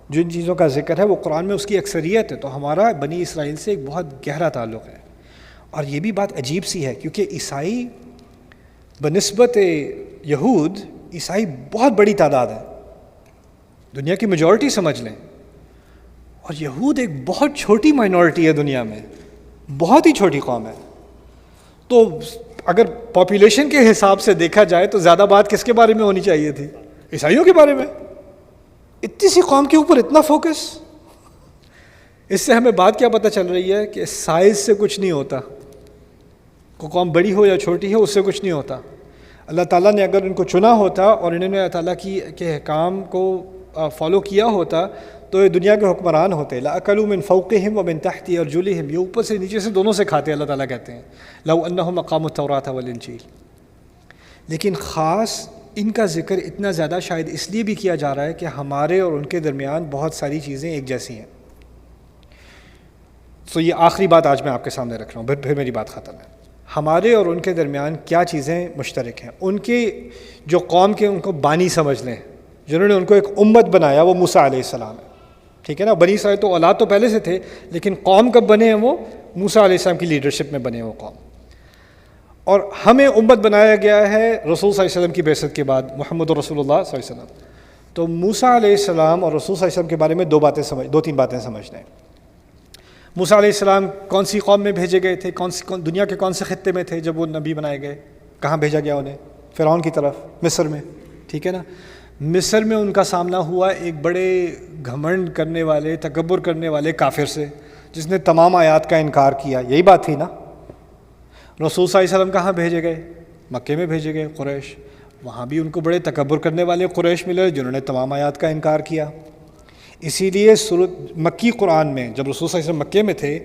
جن چیزوں کا ذکر ہے وہ قرآن میں اس کی اکثریت ہے۔ تو ہمارا بنی اسرائیل سے ایک بہت گہرا تعلق ہے۔ اور یہ بھی بات عجیب سی ہے کیونکہ عیسائی بنسبت یہود، عیسائی بہت بڑی تعداد ہے، دنیا کی میجورٹی سمجھ لیں، اور یہود ایک بہت چھوٹی مائنورٹی ہے دنیا میں، بہت ہی چھوٹی قوم ہے۔ تو اگر پاپولیشن کے حساب سے دیکھا جائے تو زیادہ بات کس کے بارے میں ہونی چاہیے تھی؟ عیسائیوں کے بارے میں۔ اتنی سی قوم کے اوپر اتنا فوکس، اس سے ہمیں بات کیا پتہ چل رہی ہے کہ سائز سے کچھ نہیں ہوتا، کوئی قوم بڑی ہو یا چھوٹی ہو اس سے کچھ نہیں ہوتا۔ اللہ تعالیٰ نے اگر ان کو چنا ہوتا اور انہوں نے اللہ تعالیٰ کے احکام کو فالو کیا ہوتا تو یہ دنیا کے حکمران ہوتے۔ لَأَكَلُوا مِن فَوْقِهِمْ وَمِن تَحْتِ أَرْجُلِهِمْ، یہ اوپر سے نیچے سے دونوں سے کھاتے، اللہ تعالیٰ کہتے ہیں لَوْ أَنَّهُمْ أَقَامُوا التَّوْرَاةَ وَالْإِنْجِيلَ۔ لیکن خاص ان کا ذکر اتنا زیادہ شاید اس لیے بھی کیا جا رہا ہے کہ ہمارے اور ان کے درمیان بہت ساری چیزیں ایک جیسی ہیں۔ تو یہ آخری بات آج میں آپ کے سامنے رکھ رہا ہوں، پھر میری بات ختم ہے۔ ہمارے اور ان کے درمیان کیا چیزیں مشترک ہیں؟ ان کے جو قوم کے ان کو بانی سمجھ لیں، جنہوں نے ان کو ایک امت بنایا، وہ موسیٰ علیہ السلام ہے، ٹھیک ہے نا۔ بنی اسرائیل تو اولاد تو پہلے سے تھے، لیکن قوم کب بنے ہیں؟ وہ موسیٰ علیہ السلام کی لیڈرشپ میں بنے وہ قوم۔ اور ہمیں امت بنایا گیا ہے رسول صلی اللہ علیہ وسلم کی بعثت کے بعد، محمد رسول اللہ صلی اللہ علیہ وسلم۔ تو موسیٰ علیہ السلام اور رسول صلی اللہ علیہ وسلم کے بارے میں دو تین باتیں سمجھنا ہے۔ موسیٰ علیہ السلام کون سی قوم میں بھیجے گئے تھے؟ دنیا کے کون سے خطے میں تھے جب وہ نبی بنائے گئے؟ کہاں بھیجا گیا انہیں؟ فرعون کی طرف، مصر میں، ٹھیک ہے نا۔ مصر میں ان کا سامنا ہوا ایک بڑے گھمنڈ کرنے والے، تکبر کرنے والے کافر سے، جس نے تمام آیات کا انکار کیا۔ یہی بات تھی نا۔ رسول صلی اللہ علیہ وسلم کہاں بھیجے گئے؟ مکے میں بھیجے گئے، قریش۔ وہاں بھی ان کو بڑے تکبر کرنے والے قریش ملے جنہوں نے تمام آیات کا انکار کیا۔ اسی لیے مکی قرآن میں جب رسول صلی اللہ علیہ وسلم مکے میں تھے،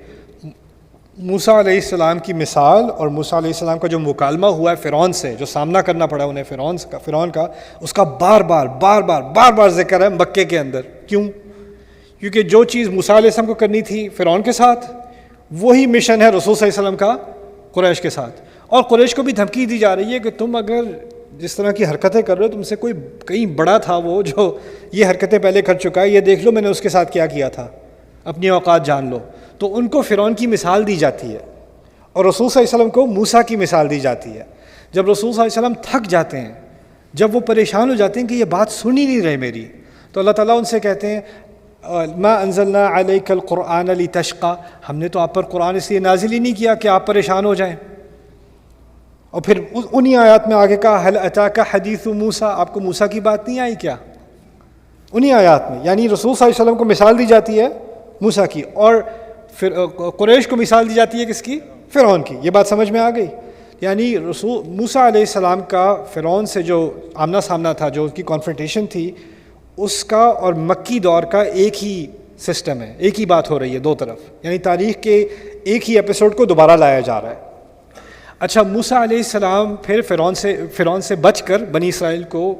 موسیٰ علیہ السلام کی مثال اور موسیٰ علیہ السلام کا جو مکالمہ ہوا ہے فرعون سے، جو سامنا کرنا پڑا انہیں فرعون کا، اس کا بار بار ذکر ہے مکے کے اندر۔ کیوں؟ کیونکہ جو چیز موسیٰ علیہ السلام کو کرنی تھی فرعون کے ساتھ، وہی مشن ہے رسول صلی اللہ علیہ وسلم کا قریش کے ساتھ۔ اور قریش کو بھی دھمکی دی جا رہی ہے کہ تم اگر جس طرح کی حرکتیں کر رہے ہو، تم سے کوئی کہیں بڑا تھا وہ جو یہ حرکتیں پہلے کر چکا ہے، یہ دیکھ لو میں نے اس کے ساتھ کیا کیا تھا، اپنی اوقات جان لو۔ تو ان کو فرعون کی مثال دی جاتی ہے اور رسول صلی اللہ علیہ وسلم کو موسیٰ کی مثال دی جاتی ہے۔ جب رسول صلی اللہ علیہ وسلم تھک جاتے ہیں، جب وہ پریشان ہو جاتے ہیں کہ یہ بات سن ہی نہیں رہے میری، تو اللہ تعالیٰ ان سے کہتے ہیں ما انزلنا علیک القرآن لتشقی، ہم نے تو آپ پر قرآن اس لیے نازل ہی نہیں کیا کہ آپ پریشان ہو جائیں۔ اور پھر انہی آیات میں آگے کہا هل اتاک حدیث موسیٰ، آپ کو موسیٰ کی بات نہیں آئی کیا؟ انہی آیات میں، یعنی رسول صلی اللہ علیہ وسلم کو مثال دی جاتی ہے موسیٰ کی، اور پھر قریش کو مثال دی جاتی ہے کس کی؟ فرعون کی۔ یہ بات سمجھ میں آ گئی؟ یعنی رسول موسیٰ علیہ السلام کا فرعون سے جو آمنا سامنا تھا، جو اس کی کانفرنٹیشن تھی، اس کا اور مکی دور کا ایک ہی سسٹم ہے، ایک ہی بات ہو رہی ہے دو طرف، یعنی تاریخ کے ایک ہی ایپیسوڈ کو دوبارہ لایا جا رہا ہے۔ اچھا، موسیٰ علیہ السلام پھر فرعون سے بچ کر بنی اسرائیل کو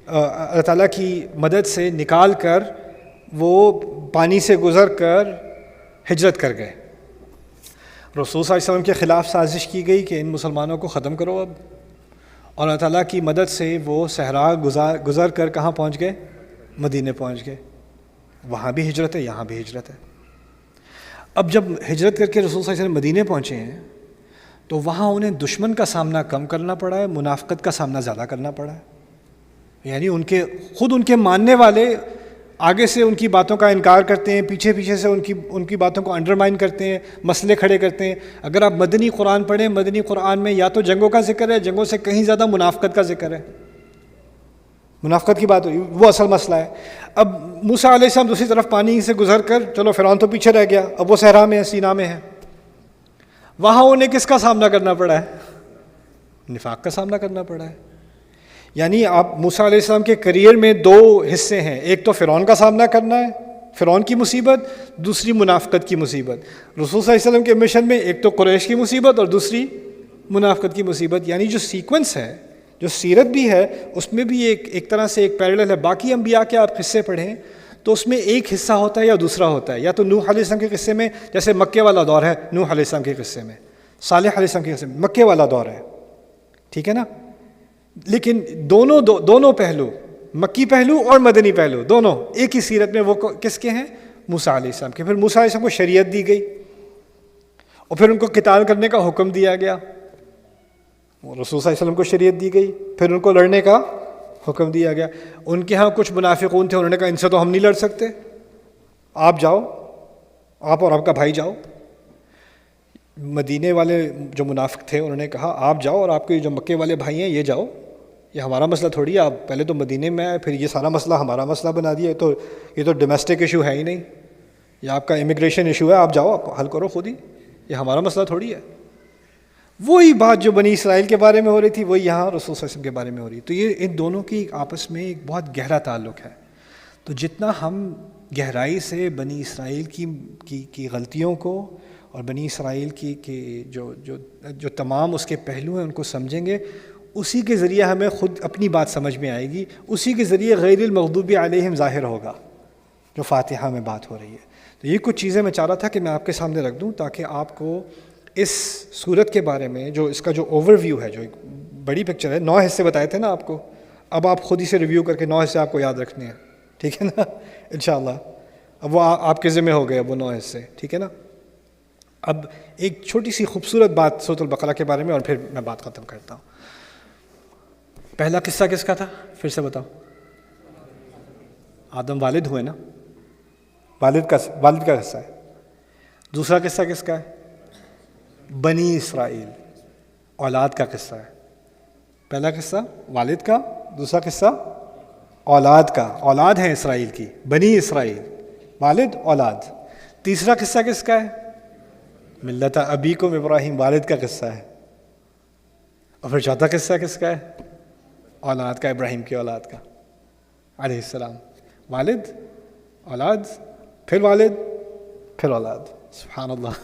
اللہ تعالیٰ کی مدد سے نکال کر وہ پانی سے گزر کر ہجرت کر گئے۔ رسول صلی اللہ علیہ وسلم کے خلاف سازش کی گئی کہ ان مسلمانوں کو ختم کرو اب، اور اللہ تعالیٰ کی مدد سے وہ صحرا گزر کر کہاں پہنچ گئے؟ مدینے پہنچ گئے۔ وہاں بھی ہجرت ہے، یہاں بھی ہجرت ہے۔ اب جب ہجرت کر کے رسول صلی اللہ علیہ وسلم مدینے پہنچے ہیں تو وہاں انہیں دشمن کا سامنا کم کرنا پڑا ہے، منافقت کا سامنا زیادہ کرنا پڑا ہے. یعنی خود ان کے ماننے والے آگے سے ان کی باتوں کا انکار کرتے ہیں، پیچھے پیچھے سے ان کی باتوں کو انڈرمائن کرتے ہیں، مسئلے کھڑے کرتے ہیں. اگر آپ مدنی قرآن پڑھیں، مدنی قرآن میں یا تو جنگوں کا ذکر ہے، جنگوں سے کہیں زیادہ منافقت کا ذکر ہے. منافقت کی بات ہوئی، وہ اصل مسئلہ ہے. اب موسیٰ علیہ السلام دوسری طرف پانی سے گزر کر، چلو فرعون تو پیچھے رہ گیا، اب وہ صحرا میں ہے، سینا میں ہے. وہاں انہیں کس کا سامنا کرنا پڑا ہے؟ نفاق کا سامنا کرنا پڑا ہے. یعنی آپ موسیٰ علیہ السلام کے کریئر میں دو حصے ہیں، ایک تو فرعون کا سامنا کرنا ہے، فرعون کی مصیبت، دوسری منافقت کی مصیبت. رسول صلی اللہ علیہ وسلم کے مشن میں ایک تو قریش کی مصیبت اور دوسری منافقت کی مصیبت. یعنی جو سیکوینس ہے، جو سیرت بھی ہے، اس میں بھی ایک طرح سے ایک پیرلل ہے. باقی انبیاء کے آپ قصے پڑھیں تو اس میں ایک حصہ ہوتا ہے یا دوسرا ہوتا ہے. یا تو نوح علیہ السلام کے قصے میں جیسے مکے والا دور ہے، نوح علیہ السلام کے قصے میں، صالح علیہ السلام کے قصے میں مکے والا دور ہے، ٹھیک ہے نا. لیکن دونوں پہلو، مکی پہلو اور مدنی پہلو، دونوں ایک ہی سیرت میں وہ کس کے ہیں؟ موسیٰ علیہ السلام کے. پھر موسیٰ علیہ السلام کو شریعت دی گئی اور پھر ان کو قتال کرنے کا حکم دیا گیا. رسول صلی اللہ علیہ وسلم کو شریعت دی گئی، پھر ان کو لڑنے کا حکم دیا گیا. ان کے ہاں کچھ منافقون تھے، انہوں نے کہا ان سے تو ہم نہیں لڑ سکتے، آپ جاؤ، آپ اور آپ کا بھائی جاؤ. مدینے والے جو منافق تھے انہوں نے کہا آپ جاؤ اور آپ کے جو مکے والے بھائی ہیں یہ جاؤ، یہ ہمارا مسئلہ تھوڑی ہے. آپ پہلے تو مدینے میں آئے، پھر یہ سارا مسئلہ ہمارا مسئلہ بنا دیا. یہ تو ڈومیسٹک ایشو ہے ہی نہیں، یہ آپ کا امیگریشن ایشو ہے، آپ جاؤ، آپ حل کرو خود ہی، یہ ہمارا مسئلہ تھوڑی ہے. وہی بات جو بنی اسرائیل کے بارے میں ہو رہی تھی وہی یہاں رسول صلی اللہ علیہ وسلم کے بارے میں ہو رہی ہے. تو یہ ان دونوں کی آپس میں ایک بہت گہرا تعلق ہے. تو جتنا ہم گہرائی سے بنی اسرائیل کی غلطیوں کو اور بنی اسرائیل کی جو تمام اس کے پہلو ہیں ان کو سمجھیں گے، اسی کے ذریعے ہمیں خود اپنی بات سمجھ میں آئے گی، اسی کے ذریعے غیر المغضوب علیہم ظاہر ہوگا جو فاتحہ میں بات ہو رہی ہے. تو یہ کچھ چیزیں میں چاہ رہا تھا کہ میں آپ کے سامنے رکھ دوں تاکہ آپ کو اس صورت کے بارے میں جو اس کا جو اوور ویو ہے، جو ایک بڑی پکچر ہے، 9 حصے بتائے تھے نا آپ کو، اب آپ خود ہی سے ریویو کر کے 9 حصے آپ کو یاد رکھنے ہیں، ٹھیک ہے نا انشاءاللہ. اب وہ آپ کے ذمہ ہو گئے وہ 9 حصے، ٹھیک ہے نا. اب ایک چھوٹی سی خوبصورت بات سورۃ البقرہ کے بارے میں اور پھر میں بات ختم کرتا ہوں. پہلا قصہ کس کا تھا؟ پھر سے بتاؤ. آدم والد ہوئے نا، والد کا قصہ ہے. دوسرا قصہ کس کا ہے؟ بنی اسرائیل، اولاد کا قصہ ہے. پہلا قصہ والد کا، دوسرا قصہ اولاد کا. اولاد ہے اسرائیل کی، بنی اسرائیل، والد اولاد. تیسرا قصہ کس کا ہے؟ ملت ابیکم ابراہیم، والد کا قصہ ہے. اور پھر چوتھا قصہ کس کا ہے؟ اولاد کا، ابراہیم کی اولاد کا علیہ السلام. والد، اولاد، پھر والد، پھر اولاد. سبحان اللہ.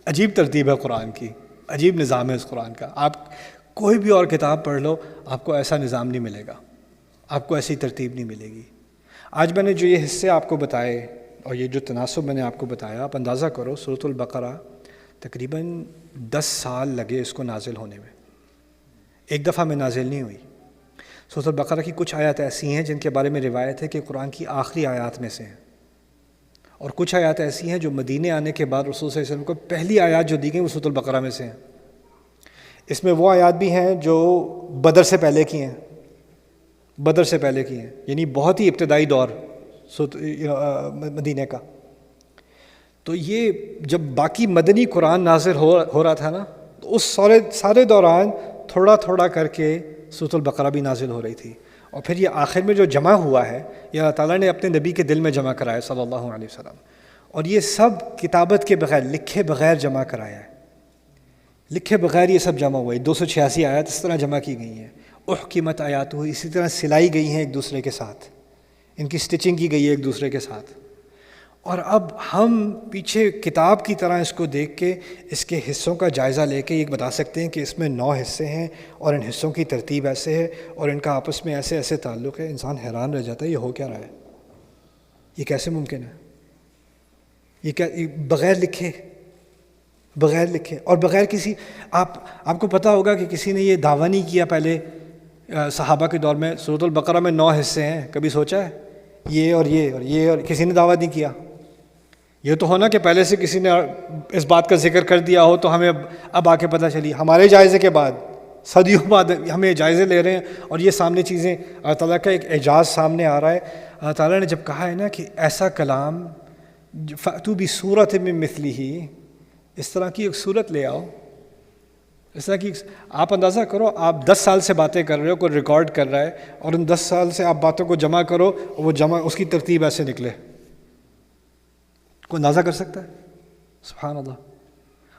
عجیب ترتیب ہے قرآن کی، عجیب نظام ہے اس قرآن کا. آپ کوئی بھی اور کتاب پڑھ لو آپ کو ایسا نظام نہیں ملے گا، آپ کو ایسی ترتیب نہیں ملے گی. آج میں نے جو یہ حصے آپ کو بتائے اور یہ جو تناسب میں نے آپ کو بتایا، آپ اندازہ کرو سورۃ البقرہ تقریباً 10 سال لگے اس کو نازل ہونے میں، ایک دفعہ میں نازل نہیں ہوئی. سورۃ البقرہ کی کچھ آیات ایسی ہیں جن کے بارے میں روایت ہے کہ قرآن کی آخری آیات میں سے ہیں، اور کچھ آیات ایسی ہیں جو مدینے آنے کے بعد رسول صلی اللہ علیہ وسلم کو پہلی آیات جو دی گئیں وہ سورۃ البقرہ میں سے ہیں. اس میں وہ آیات بھی ہیں جو بدر سے پہلے کی ہیں، بدر سے پہلے کی ہیں، یعنی بہت ہی ابتدائی دور مدینے کا. تو یہ جب باقی مدنی قرآن نازل ہو رہا تھا نا، تو اس سارے دوران تھوڑا تھوڑا کر کے سورۃ البقرہ بھی نازل ہو رہی تھی. اور پھر یہ آخر میں جو جمع ہوا ہے یہ اللہ تعالیٰ نے اپنے نبی کے دل میں جمع کرایا صلی اللہ علیہ وسلم. اور یہ سب کتابت کے بغیر، لکھے بغیر جمع کرایا ہے، لکھے بغیر یہ سب جمع ہوا ہے. 286 آیات اس طرح جمع کی گئی ہیں. احکمت آیات ہوئی، اسی طرح سلائی گئی ہیں ایک دوسرے کے ساتھ، ان کی سٹچنگ کی گئی ہے ایک دوسرے کے ساتھ. اور اب ہم پیچھے کتاب کی طرح اس کو دیکھ کے اس کے حصوں کا جائزہ لے کے یہ بتا سکتے ہیں کہ اس میں 9 حصے ہیں اور ان حصوں کی ترتیب ایسے ہے اور ان کا آپس میں ایسے ایسے تعلق ہے. انسان حیران رہ جاتا ہے یہ ہو کیا رہا ہے، یہ کیسے ممکن ہے، یہ کیا بغیر لکھے اور بغیر کسی آپ کو پتہ ہوگا کہ کسی نے یہ دعویٰ نہیں کیا پہلے صحابہ کے دور میں سورۃ البقرہ میں 9 حصے ہیں. کبھی سوچا ہے یہ اور یہ اور یہ، اور کسی نے دعویٰ نہیں کیا. یہ تو ہونا کہ پہلے سے کسی نے اس بات کا ذکر کر دیا ہو تو ہمیں اب آ کے پتہ چلی، ہمارے جائزے کے بعد صدیوں بعد ہمیں جائزے لے رہے ہیں اور یہ سامنے چیزیں اللہ تعالیٰ کا ایک اعجاز سامنے آ رہا ہے۔ اللہ تعالیٰ نے جب کہا ہے نا کہ ایسا کلام فَأْتُوا بِصُورَةٍ مِّن مِّثْلِهِ، اس طرح کی ایک صورت لے آؤ، اس طرح کی آپ اندازہ کرو، آپ 10 سال سے باتیں کر رہے ہو، کوئی ریکارڈ کر رہا ہے اور ان 10 سال سے آپ باتوں کو جمع کرو اور وہ جمع اس کی ترتیب ایسے نکلے، کوئی اندازہ کر سکتا ہے؟ سبحان اللہ۔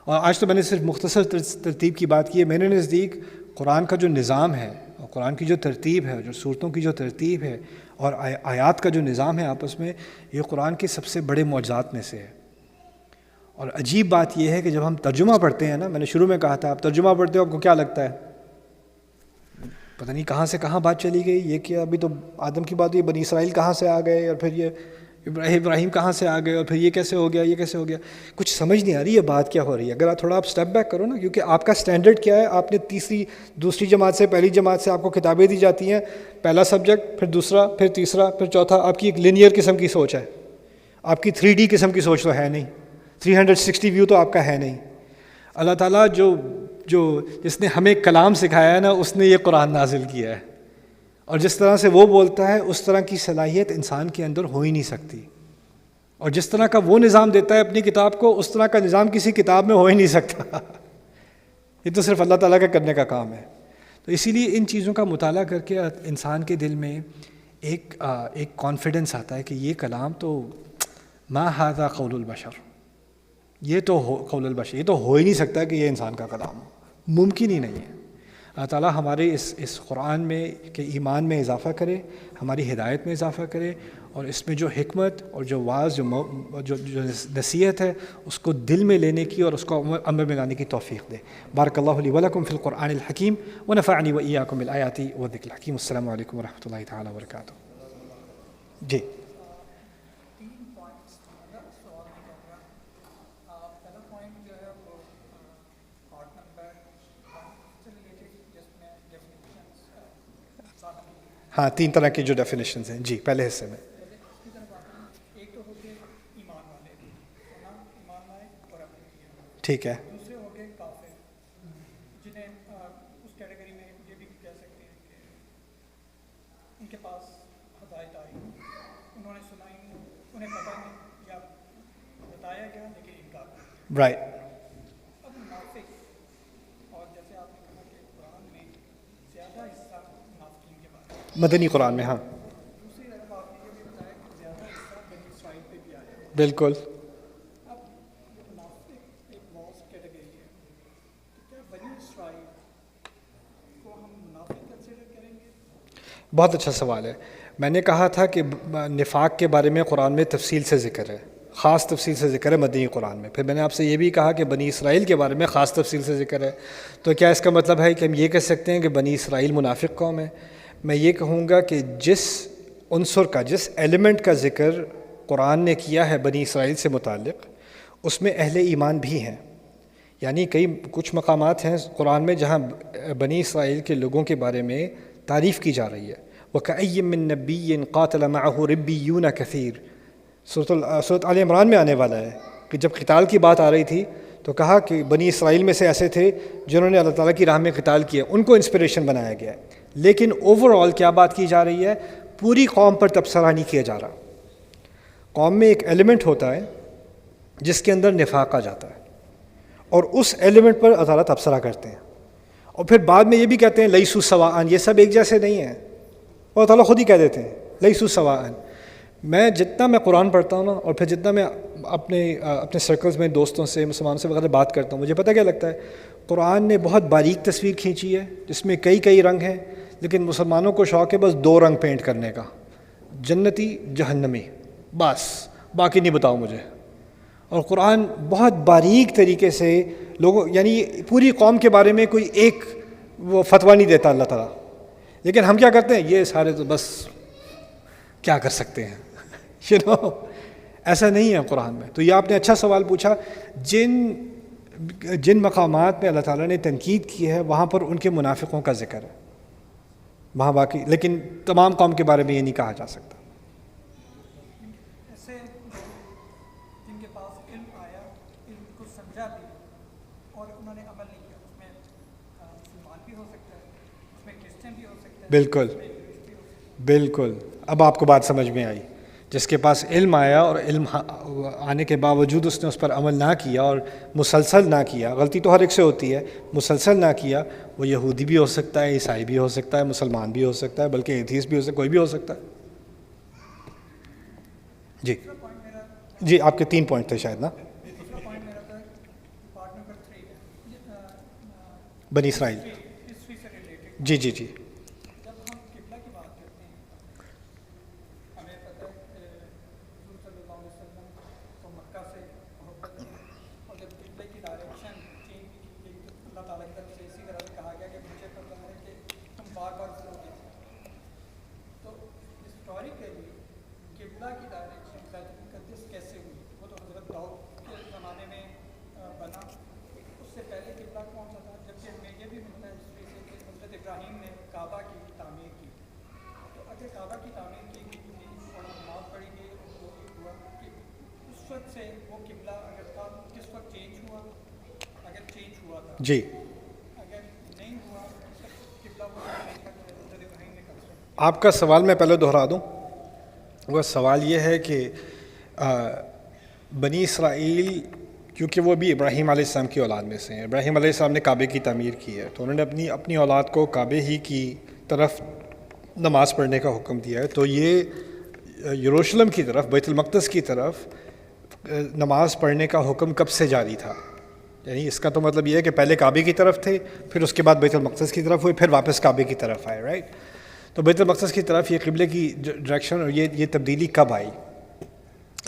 اور آج تو میں نے صرف مختصر ترتیب کی بات کی ہے، میرے نزدیک قرآن کا جو نظام ہے اور قرآن کی جو ترتیب ہے، جو صورتوں کی جو ترتیب ہے اور آیات کا جو نظام ہے آپس میں، یہ قرآن کے سب سے بڑے معجزات میں سے ہے۔ اور عجیب بات یہ ہے کہ جب ہم ترجمہ پڑھتے ہیں نا، میں نے شروع میں کہا تھا آپ ترجمہ پڑھتے ہو آپ کو کیا لگتا ہے؟ پتہ نہیں کہاں سے کہاں بات چلی گئی، یہ کیا ابھی تو آدم کی بات ہوئی، بنی اسرائیل کہاں سے آ گئے، اور پھر یہ ابراہیم کہاں سے آ گئے، اور پھر یہ کیسے ہو گیا، یہ کیسے ہو گیا، کچھ سمجھ نہیں آ رہی یہ بات کیا ہو رہی ہے۔ اگر آپ تھوڑا اسٹیپ بیک کرو نا، کیونکہ آپ کا سٹینڈرڈ کیا ہے، آپ نے دوسری جماعت سے پہلی جماعت سے آپ کو کتابیں دی جاتی ہیں، پہلا سبجیکٹ، پھر دوسرا، پھر تیسرا، پھر چوتھا، آپ کی ایک لینئر قسم کی سوچ ہے، آپ کی 3D قسم کی سوچ تو ہے نہیں، 360 ویو تو آپ کا ہے نہیں۔ اللہ تعالیٰ جس نے ہمیں کلام سکھایا ہے نا، اس نے یہ قرآن نازل کیا ہے، اور جس طرح سے وہ بولتا ہے اس طرح کی صلاحیت انسان کے اندر ہو ہی نہیں سکتی، اور جس طرح کا وہ نظام دیتا ہے اپنی کتاب کو، اس طرح کا نظام کسی کتاب میں ہو ہی نہیں سکتا۔ یہ تو صرف اللہ تعالیٰ کا کرنے کا کام ہے۔ تو اسی لیے ان چیزوں کا مطالعہ کر کے انسان کے دل میں ایک کانفیڈنس آتا ہے کہ یہ کلام تو ما ھذا قول البشر، یہ تو قول البشر، یہ تو ہو ہی نہیں سکتا کہ یہ انسان کا کلام ہو، ممکن ہی نہیں ہے۔ اللہ تعالیٰ ہمارے اس قرآن میں کے ایمان میں اضافہ کرے، ہماری ہدایت میں اضافہ کرے، اور اس میں جو حکمت اور جو واعظ جو نصیحت ہے اس کو دل میں لینے کی اور اس کو عمل میں لانے کی توفیق دے۔ بارک اللہ لی ولکم فی القرآن الحکیم ونفعنی وإیاکم بالآیات والذکر الحکیم۔ السلام علیکم ورحمۃ اللہ تعالیٰ وبرکاتہ۔ جی ہاں، 3 طرح کی جو ڈیفینیشنز ہیں، جی پہلے حصے میں ٹھیک ہے، دوسرے ہو گئے کافر، جنہیں اس کیٹیگری میں یہ بھی کہہ سکتے ہیں کہ ان کے پاس ہدایت آئی، انہوں نے سنائی، انہیں پتہ نہیں یا بتایا گیا لیکن انکار کیا۔ رائٹ۔ اب منافق، اور جیسے آپ نے کہا کہ قرآن میں زیادہ حصہ منافقین کے بارے میں، مدنی قرآن میں، ہاں دوسری طرف آپ نے یہ بھی بتایا کہ زیادہ حصہ بنی اسرائیل پہ بھی آیا۔ بالکل۔ اب منافق ایک واس کیٹیگری ہے، تو کیا بنی اسرائیل کو ہم منافق کنسیڈر کریں گے؟ بہت اچھا سوال ہے۔ میں نے کہا تھا کہ نفاق کے بارے میں قرآن میں تفصیل سے ذکر ہے، خاص تفصیل سے ذکر ہے مدنی قرآن میں۔ پھر میں نے آپ سے یہ بھی کہا کہ بنی اسرائیل کے بارے میں خاص تفصیل سے ذکر ہے۔ تو کیا اس کا مطلب ہے کہ ہم یہ کہہ سکتے ہیں کہ بنی اسرائیل منافق قوم ہے؟ میں یہ کہوں گا کہ جس عنصر کا، جس ایلیمنٹ کا ذکر قرآن نے کیا ہے بنی اسرائیل سے متعلق، اس میں اہل ایمان بھی ہیں۔ یعنی کچھ مقامات ہیں قرآن میں جہاں بنی اسرائیل کے لوگوں کے بارے میں تعریف کی جا رہی ہے۔ وَكَأَيٍّ مِّن نَبِيٍّ قَاتَلَ مَعَهُ رِبِّيُّونَ كَثِيرٌ، سورۃ آل عمران میں آنے والا ہے کہ جب قتال کی بات آ رہی تھی تو کہا کہ بنی اسرائیل میں سے ایسے تھے جنہوں نے اللہ تعالیٰ کی راہ میں قتال کیا، ان کو انسپریشن بنایا گیا ہے۔ لیکن اوور آل کیا بات کی جا رہی ہے؟ پوری قوم پر تبصرہ نہیں کیا جا رہا۔ قوم میں ایک ایلیمنٹ ہوتا ہے جس کے اندر نفاق آ جاتا ہے، اور اس ایلیمنٹ پر اللہ تعالیٰ تبصرہ کرتے ہیں، اور پھر بعد میں یہ بھی کہتے ہیں لیسوا سواء، یہ سب ایک جیسے نہیں ہیں۔ اللہ تعالیٰ خود ہی کہہ دیتے ہیں لیسوا سواء۔ جتنا میں قرآن پڑھتا ہوں نا، اور پھر جتنا میں اپنے سرکلز میں دوستوں سے، مسلمانوں سے وغیرہ بات کرتا ہوں، مجھے پتہ کیا لگتا ہے، قرآن نے بہت باریک تصویر کھینچی ہے جس میں کئی رنگ ہیں، لیکن مسلمانوں کو شوق ہے بس 2 رنگ پینٹ کرنے کا، جنتی جہنمی، بس باقی نہیں بتاؤ مجھے۔ اور قرآن بہت باریک طریقے سے لوگوں، یعنی پوری قوم کے بارے میں کوئی ایک وہ فتویٰ نہیں دیتا اللہ تعالیٰ، لیکن ہم کیا کرتے ہیں، یہ سارے تو بس کیا کر سکتے ہیں ایسا نہیں ہے قرآن میں۔ تو یہ آپ نے اچھا سوال پوچھا۔ جن مقامات میں اللہ تعالیٰ نے تنقید کی ہے وہاں پر ان کے منافقوں کا ذکر ہے، وہاں باقی، لیکن تمام قوم کے بارے میں یہ نہیں کہا جا سکتا۔ ایسے جن کے پاس بالکل بالکل، اب آپ کو بات سمجھ میں آئی. جس کے پاس علم آیا اور علم آنے کے باوجود اس نے اس پر عمل نہ کیا اور مسلسل نہ کیا، غلطی تو ہر ایک سے ہوتی ہے، مسلسل نہ کیا، وہ یہودی بھی ہو سکتا ہے، عیسائی بھی ہو سکتا ہے، مسلمان بھی ہو سکتا ہے، بلکہ ایتھیسٹ بھی ہو سکتا ہے، کوئی بھی ہو سکتا ہے. جی جی، آپ کے 3 پوائنٹ تھے شاید نا. دوسرا پوائنٹ میرا تھا پارٹ نمبر 3 بنی اسرائیل. ہسٹری سے ریلیٹڈ. جی جی جی جب ہم قبلہ کی بات کرتے ہیں ہمیں پتہ ہے کہ حضور صلی اللہ علیہ وسلم کو مکہ سے محبت تھی اور جب قبلے کی ڈائریکشن چینج کی گئی تو اللہ تعالیٰ کی طرف سے اسی طرح سے کہا گیا کہ مجھے پتہ ہے کہ تم بار بار فلو گے. تو ہسٹوریکلی قبلہ کی ڈائریکشن بیت المقدس کیسے ہوئی؟ وہ تو حضرت داؤد کے زمانے میں بنا، اس سے پہلے قبلہ کون سا تھا؟ جبکہ ہمیں یہ بھی ملتا ہے ہسٹری سے کہ حضرت ابراہیم نے کعبہ کی تعمیر کی. تو اگر کعبہ کی تعمیر کی گئی اور نماز پڑھی گئی تو یہ ہوا کہ اس وقت سے وہ قبلہ اگر تھا کس وقت چینج ہوا؟ اگر چینج ہوا تھا جی. اگر نہیں ہوا قبلہ وہ نہیں تھا کہ حضرت ابراہیم نے کنسٹرکٹ. آپ کا سوال میں پہلے دہرا دوں. وہ سوال یہ ہے کہ بنی اسرائیل کیونکہ وہ بھی ابراہیم علیہ السلام کی اولاد میں سے ہیں، ابراہیم علیہ السلام نے کعبے کی تعمیر کی ہے، تو انہوں نے اپنی اولاد کو کعبے ہی کی طرف نماز پڑھنے کا حکم دیا ہے. تو یہ یروشلم کی طرف، بیت المقدس کی طرف نماز پڑھنے کا حکم کب سے جاری تھا؟ یعنی اس کا تو مطلب یہ ہے کہ پہلے کعبے کی طرف تھے، پھر اس کے بعد بیت المقدس کی طرف ہوئے، پھر واپس کعبے کی طرف آئے، رائٹ؟ تو بیت المقدس کی طرف یہ قبلے کی ڈائریکشن اور یہ تبدیلی کب آئی؟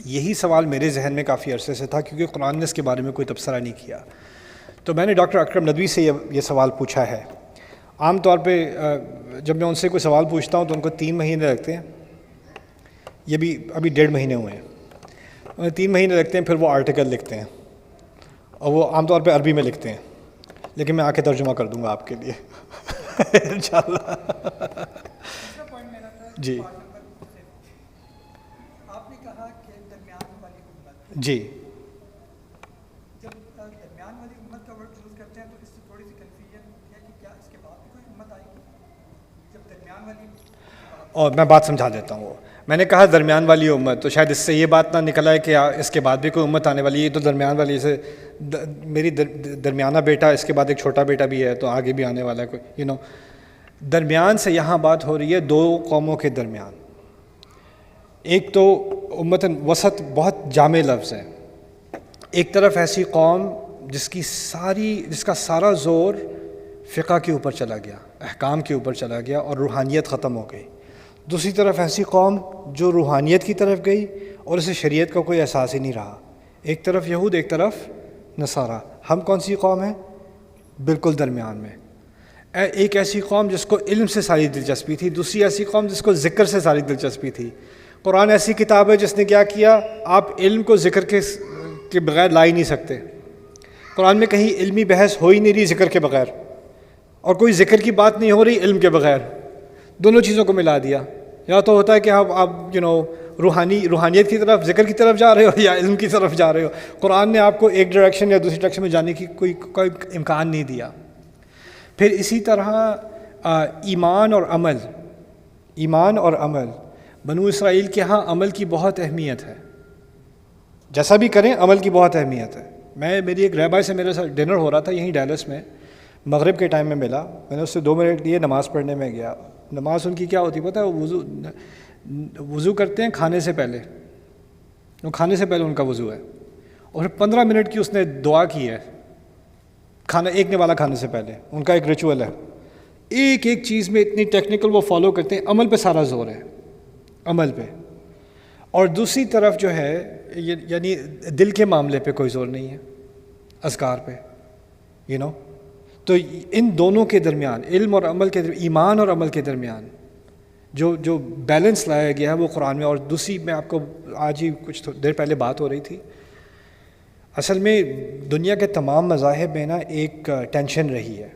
یہی سوال میرے ذہن میں کافی عرصے سے تھا، کیونکہ قرآن نے اس کے بارے میں کوئی تبصرہ نہیں کیا. تو میں نے ڈاکٹر اکرم ندوی سے یہ سوال پوچھا ہے. عام طور پہ جب میں ان سے کوئی سوال پوچھتا ہوں تو ان کو 3 مہینے لگتے ہیں، یہ بھی ابھی 1.5 مہینے ہوئے ہیں، انہیں 3 مہینے لگتے ہیں، پھر وہ آرٹیکل لکھتے ہیں اور وہ عام طور پہ عربی میں لکھتے ہیں، لیکن میں آ کے ترجمہ کر دوں گا آپ کے لیے انشاءاللہ. دوسرا پوائنٹ میرا تھا جی پارٹ نمبر 7. آپ نے کہا کہ درمیان والی امت. جی جب درمیان والی امت کا ورڈ یوز کرتے ہیں تو اس سے تھوڑی سی کنفیوژن ہے کہ کیا اس کے بعد بھی کوئی امت آئے گی؟ جب درمیان والی اور میں بات سمجھا دیتا ہوں. میں نے کہا درمیان والی امت، تو شاید اس سے یہ بات نہ نکلا ہے کہ اس کے بعد بھی کوئی امت آنے والی ہے. تو درمیان والی سے میری درمیانہ بیٹا، اس کے بعد ایک چھوٹا بیٹا بھی ہے، تو آگے بھی آنے والا ہے کوئی درمیان سے یہاں بات ہو رہی ہے 2 قوموں کے درمیان. ایک تو امت وسط بہت جامع لفظ ہے. ایک طرف ایسی قوم جس کا سارا زور فقہ کے اوپر چلا گیا، احکام کے اوپر چلا گیا اور روحانیت ختم ہو گئی. دوسری طرف ایسی قوم جو روحانیت کی طرف گئی اور اسے شریعت کا کوئی احساس ہی نہیں رہا. ایک طرف یہود، ایک طرف نصارہ. ہم کون سی قوم ہیں؟ بالکل درمیان میں. ایک ایسی قوم جس کو علم سے ساری دلچسپی تھی، دوسری ایسی قوم جس کو ذکر سے ساری دلچسپی تھی. قرآن ایسی کتاب ہے جس نے کیا کیا، آپ علم کو ذکر کے بغیر لا ہی نہیں سکتے. قرآن میں کہیں علمی بحث ہو ہی نہیں رہی ذکر کے بغیر، اور کوئی ذکر کی بات نہیں ہو رہی علم کے بغیر. دونوں چیزوں کو ملا دیا. یا تو ہوتا ہے کہ آپ روحانیت کی طرف، ذکر کی طرف جا رہے ہو، یا علم کی طرف جا رہے ہو. قرآن نے آپ کو ایک ڈائریکشن یا دوسری ڈائریکشن میں جانے کی کوئی امکان نہیں دیا. پھر اسی طرح ایمان اور عمل. بنو اسرائیل کے ہاں عمل کی بہت اہمیت ہے، جیسا بھی کریں عمل کی بہت اہمیت ہے. میری ایک رہبر سے میرے ساتھ ڈنر ہو رہا تھا یہیں ڈیلس میں، مغرب کے ٹائم میں ملا. میں نے اس سے 2 منٹ لیے، نماز پڑھنے میں گیا. نماز ان کی کیا ہوتی پتہ ہے؟ وضو کرتے ہیں کھانے سے پہلے، کھانے سے پہلے ان کا وضو ہے، اور 15 منٹ کی اس نے دعا کی ہے کھانا ایک والا کھانے سے پہلے. ان کا ایک ریچول ہے، ایک چیز میں اتنی ٹیکنیکل وہ فالو کرتے ہیں. عمل پہ سارا زور ہے، عمل پہ. اور دوسری طرف جو ہے یعنی دل کے معاملے پہ کوئی زور نہیں ہے، اذکار پہ. تو ان دونوں کے درمیان، علم اور عمل کے درمیان، ایمان اور عمل کے درمیان جو بیلنس لایا گیا ہے وہ قرآن میں. اور دوسری، میں آپ کو آج ہی کچھ دیر پہلے بات ہو رہی تھی، اصل میں دنیا کے تمام مذاہب میں نا ایک ٹینشن رہی ہے.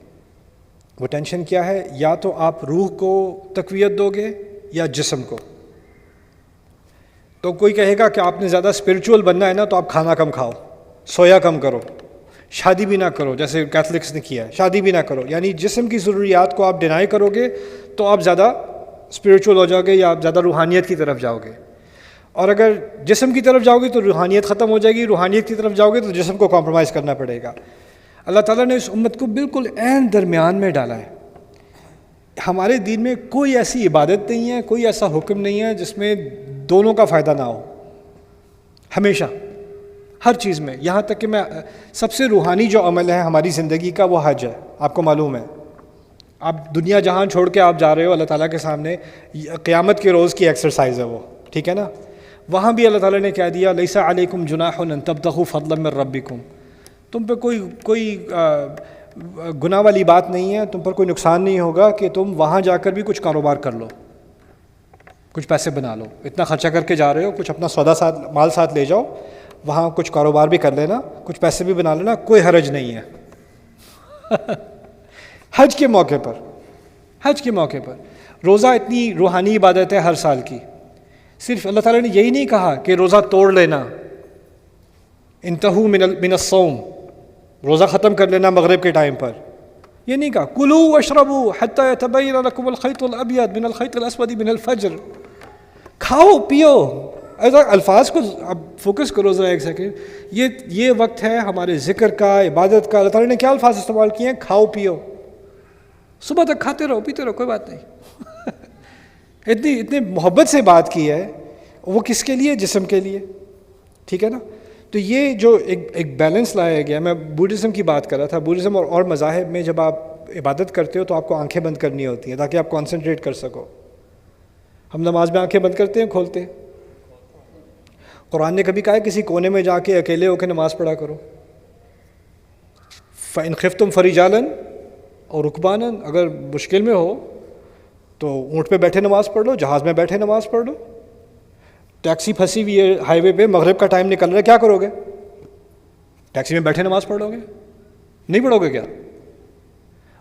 وہ ٹینشن کیا ہے؟ یا تو آپ روح کو تقویت دو گے یا جسم کو. تو کوئی کہے گا کہ آپ نے زیادہ اسپرچول بننا ہے نا تو آپ کھانا کم کھاؤ، سویا کم کرو، شادی بھی نہ کرو، جیسے کیتھلکس نے کیا ہے، شادی بھی نہ کرو. یعنی جسم کی ضروریات کو آپ ڈینائی کرو گے تو آپ زیادہ اسپریچول ہو جاؤ گے یا آپ زیادہ روحانیت کی طرف جاؤ گے. اور اگر جسم کی طرف جاؤ گے تو روحانیت ختم ہو جائے گی, روحانیت کی طرف جاؤ گے تو جسم کو کمپرومائز کرنا پڑے گا. اللہ تعالیٰ نے اس امت کو بالکل عین درمیان میں ڈالا ہے. ہمارے دین میں کوئی ایسی عبادت نہیں ہے, کوئی ایسا حکم نہیں ہے جس میں دونوں کا فائدہ نہ ہو. ہمیشہ ہر چیز میں, یہاں تک کہ میں سب سے روحانی جو عمل ہے ہماری زندگی کا وہ حج ہے. آپ کو معلوم ہے, آپ دنیا جہان چھوڑ کے آپ جا رہے ہو اللہ تعالیٰ کے سامنے, قیامت کے روز کی ایکسرسائز ہے وہ, ٹھیک ہے نا. وہاں بھی اللہ تعالیٰ نے کیا دیا, لیس علیکم جناح ان تبتغوا فضلا من ربکم, تم پہ کوئی گناہ والی بات نہیں ہے, تم پر کوئی نقصان نہیں ہوگا کہ تم وہاں جا کر بھی کچھ کاروبار کر لو, کچھ پیسے بنا لو. اتنا خرچہ کر کے جا رہے ہو, کچھ اپنا سودا مال ساتھ لے جاؤ, وہاں کچھ کاروبار بھی کر لینا, کچھ پیسے بھی بنا لینا, کوئی حرج نہیں ہے. حج کے موقع پر روزہ اتنی روحانی عبادت ہے ہر سال کی. صرف اللہ تعالیٰ نے یہی نہیں کہا کہ روزہ توڑ لینا, انتہو من الصوم, روزہ ختم کر لینا مغرب کے ٹائم پر, یہ نہیں کہا. کلوا واشربوا حتی یتبین لکم الخیط الابیض من الخیط الاسود من الفجر, کھاؤ پیو. الفاظ کو اب فوکس کرو ذرا ایک سیکنڈ. یہ وقت ہے ہمارے ذکر کا, عبادت کا. اللہ تعالیٰ نے کیا الفاظ استعمال کیے ہیں؟ کھاؤ پیو. صبح تک کھاتے رہو پیتے رہو, کوئی بات نہیں. اتنی محبت سے بات کی ہے, وہ کس کے لیے؟ جسم کے لیے, ٹھیک ہے نا. تو یہ جو ایک بیلنس لایا گیا, میں بودھزم کی بات کر رہا تھا. بودھزم اور مذاہب میں جب آپ عبادت کرتے ہو تو آپ کو آنکھیں بند کرنی ہوتی ہیں تاکہ آپ کانسنٹریٹ کر سکو. ہم نماز میں آنکھیں بند کرتے ہیں, کھولتے ہیں؟ قرآن نے کبھی کہا ہے کسی کونے میں جا کے اکیلے ہو کے نماز پڑھا کرو؟ فَإِنْ خِفْتُمْ فَرِجَالًا اور رُكْبَانًا, اگر مشکل میں ہو تو اونٹ پہ بیٹھے نماز پڑھ لو, جہاز میں بیٹھے نماز پڑھ لو. ٹیکسی پھنسی ہوئی ہے ہائی وے پہ, مغرب کا ٹائم نکل رہا ہے, کیا کرو گے؟ ٹیکسی میں بیٹھے نماز پڑھو گے؟ نہیں پڑھو گے کیا؟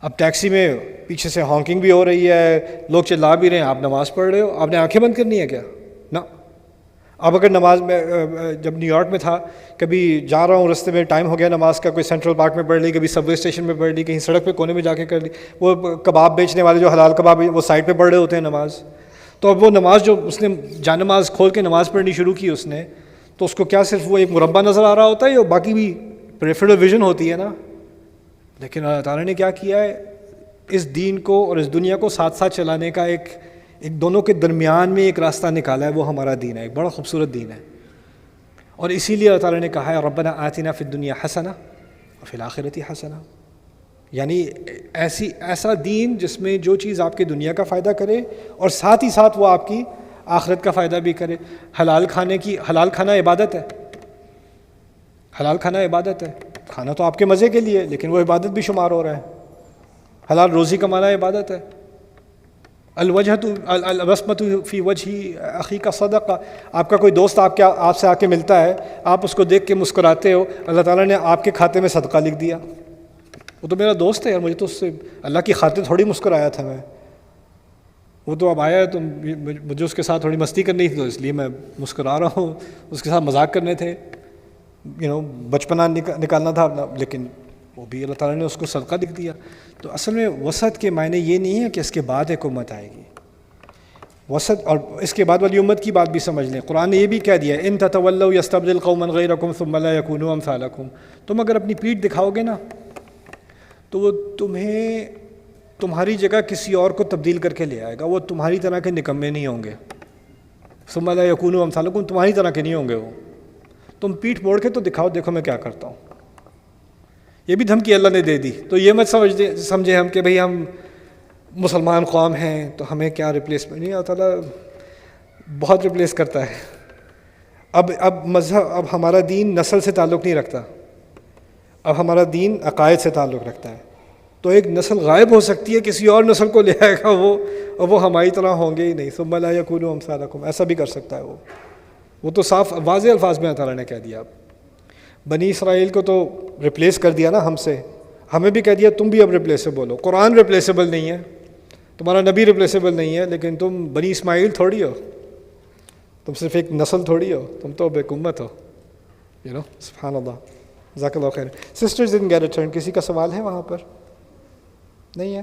اب ٹیکسی میں پیچھے سے ہانکنگ بھی ہو رہی ہے, لوگ چلا بھی رہے ہیں, آپ نماز پڑھ رہے ہو, آپ نے آنکھیں بند کرنی ہے کیا؟ نہ. اب اگر نماز میں, جب نیو یارک میں تھا, کبھی جا رہا ہوں رستے میں ٹائم ہو گیا نماز کا, کوئی سینٹرل پارک میں پڑھ لی, کبھی سب وے اسٹیشن میں پڑھ لی, کہیں سڑک پہ کونے میں جا کے کر لی. وہ کباب بیچنے والے جو حلال کباب, وہ سائڈ پہ پڑھ رہے ہوتے ہیں نماز. تو اب وہ نماز جو اس نے جان نماز کھول کے نماز پڑھنی شروع کی اس نے, تو اس کو کیا صرف وہ ایک مربع نظر آ رہا ہوتا ہے, یا باقی بھی پریفرل ویژن ہوتی ہے نا. لیکن اللہ تعالیٰ نے کیا کیا ہے, اس دین کو اور اس دنیا کو ساتھ ساتھ چلانے کا ایک دونوں کے درمیان میں ایک راستہ نکالا ہے, وہ ہمارا دین ہے. ایک بڑا خوبصورت دین ہے. اور اسی لیے اللہ تعالیٰ نے کہا ہے ربنا آتنا فی الدنیا حسنہ وفی الآخرۃ حسنہ, یعنی ایسا دین جس میں جو چیز آپ کے دنیا کا فائدہ کرے اور ساتھ ہی ساتھ وہ آپ کی آخرت کا فائدہ بھی کرے. حلال کھانا عبادت ہے. حلال کھانا عبادت ہے. کھانا تو آپ کے مزے کے لیے, لیکن وہ عبادت بھی شمار ہو رہا ہے. حلال روزی کمانا عبادت ہے. البسمۃ فی وجہ اخیک صدقہ, آپ کا کوئی دوست آپ سے آ کے ملتا ہے, آپ اس کو دیکھ کے مسکراتے ہو, اللہ تعالیٰ نے آپ کے کھاتے میں صدقہ لکھ دیا. وہ تو میرا دوست ہے یار, مجھے تو اس سے اللہ کی خاطر تھوڑی مسکرایا تھا میں. وہ تو اب آیا ہے تو مجھے اس کے ساتھ تھوڑی مستی کرنی تھی, تو اس لیے میں مسکرا رہا ہوں. اس کے ساتھ مذاق کرنے تھے, بچپنا نکالنا تھا اپنا, لیکن وہ بھی اللہ تعالیٰ نے اس کو صدقہ لکھ دیا. تو اصل میں وسط کے معنی یہ نہیں ہے کہ اس کے بعد ایک امت آئے گی. وسط اور اس کے بعد والی امت کی بات بھی سمجھ لیں. قرآن نے یہ بھی کہہ دیا ان تتولوا یستبدل قوما غیرکم ثم لا یکونوا امثالکم, تم اگر اپنی پیٹھ دکھاؤ گے نا تو وہ تمہیں تمہاری جگہ کسی اور کو تبدیل کر کے لے آئے گا. وہ تمہاری طرح کے نکمے نہیں ہوں گے. ثم لا یکونوا امثالکم, تمہاری طرح کے نہیں ہوں گے وہ. تم پیٹھ موڑ کے تو دکھاؤ, دیکھو میں کیا کرتا ہوں. یہ بھی دھمکی اللہ نے دے دی. تو یہ مت سمجھے ہم کہ بھئی ہم مسلمان قوم ہیں تو ہمیں کیا ریپلیسمنٹ. نہیں, اللہ تعالیٰ بہت ریپلیس کرتا ہے. اب مذہب, اب ہمارا دین نسل سے تعلق نہیں رکھتا, اب ہمارا دین عقائد سے تعلق رکھتا ہے. تو ایک نسل غائب ہو سکتی ہے, کسی اور نسل کو لے آئے گا وہ, اور وہ ہماری طرح ہوں گے ہی نہیں. ثم لا یکونوا امثالکم, ایسا بھی کر سکتا ہے وہ تو صاف واضح الفاظ میں اللہ تعالیٰ نے کہہ دیا. بنی اسرائیل کو تو ریپلیس کر دیا نا ہم سے, ہمیں بھی کہہ دیا تم بھی اب ریپلیسیبل ہو. قرآن ریپلیسیبل نہیں ہے, تمہارا نبی ریپلیسیبل نہیں ہے, لیکن تم بنی اسماعیل تھوڑی ہو, تم صرف ایک نسل تھوڑی ہو, تم تو ایک امت ہو. سبحان اللہ, جزاک اللہ خیر. Sisters in get a turn. کسی کا سوال ہے وہاں پر؟ نہیں ہے.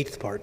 8th part.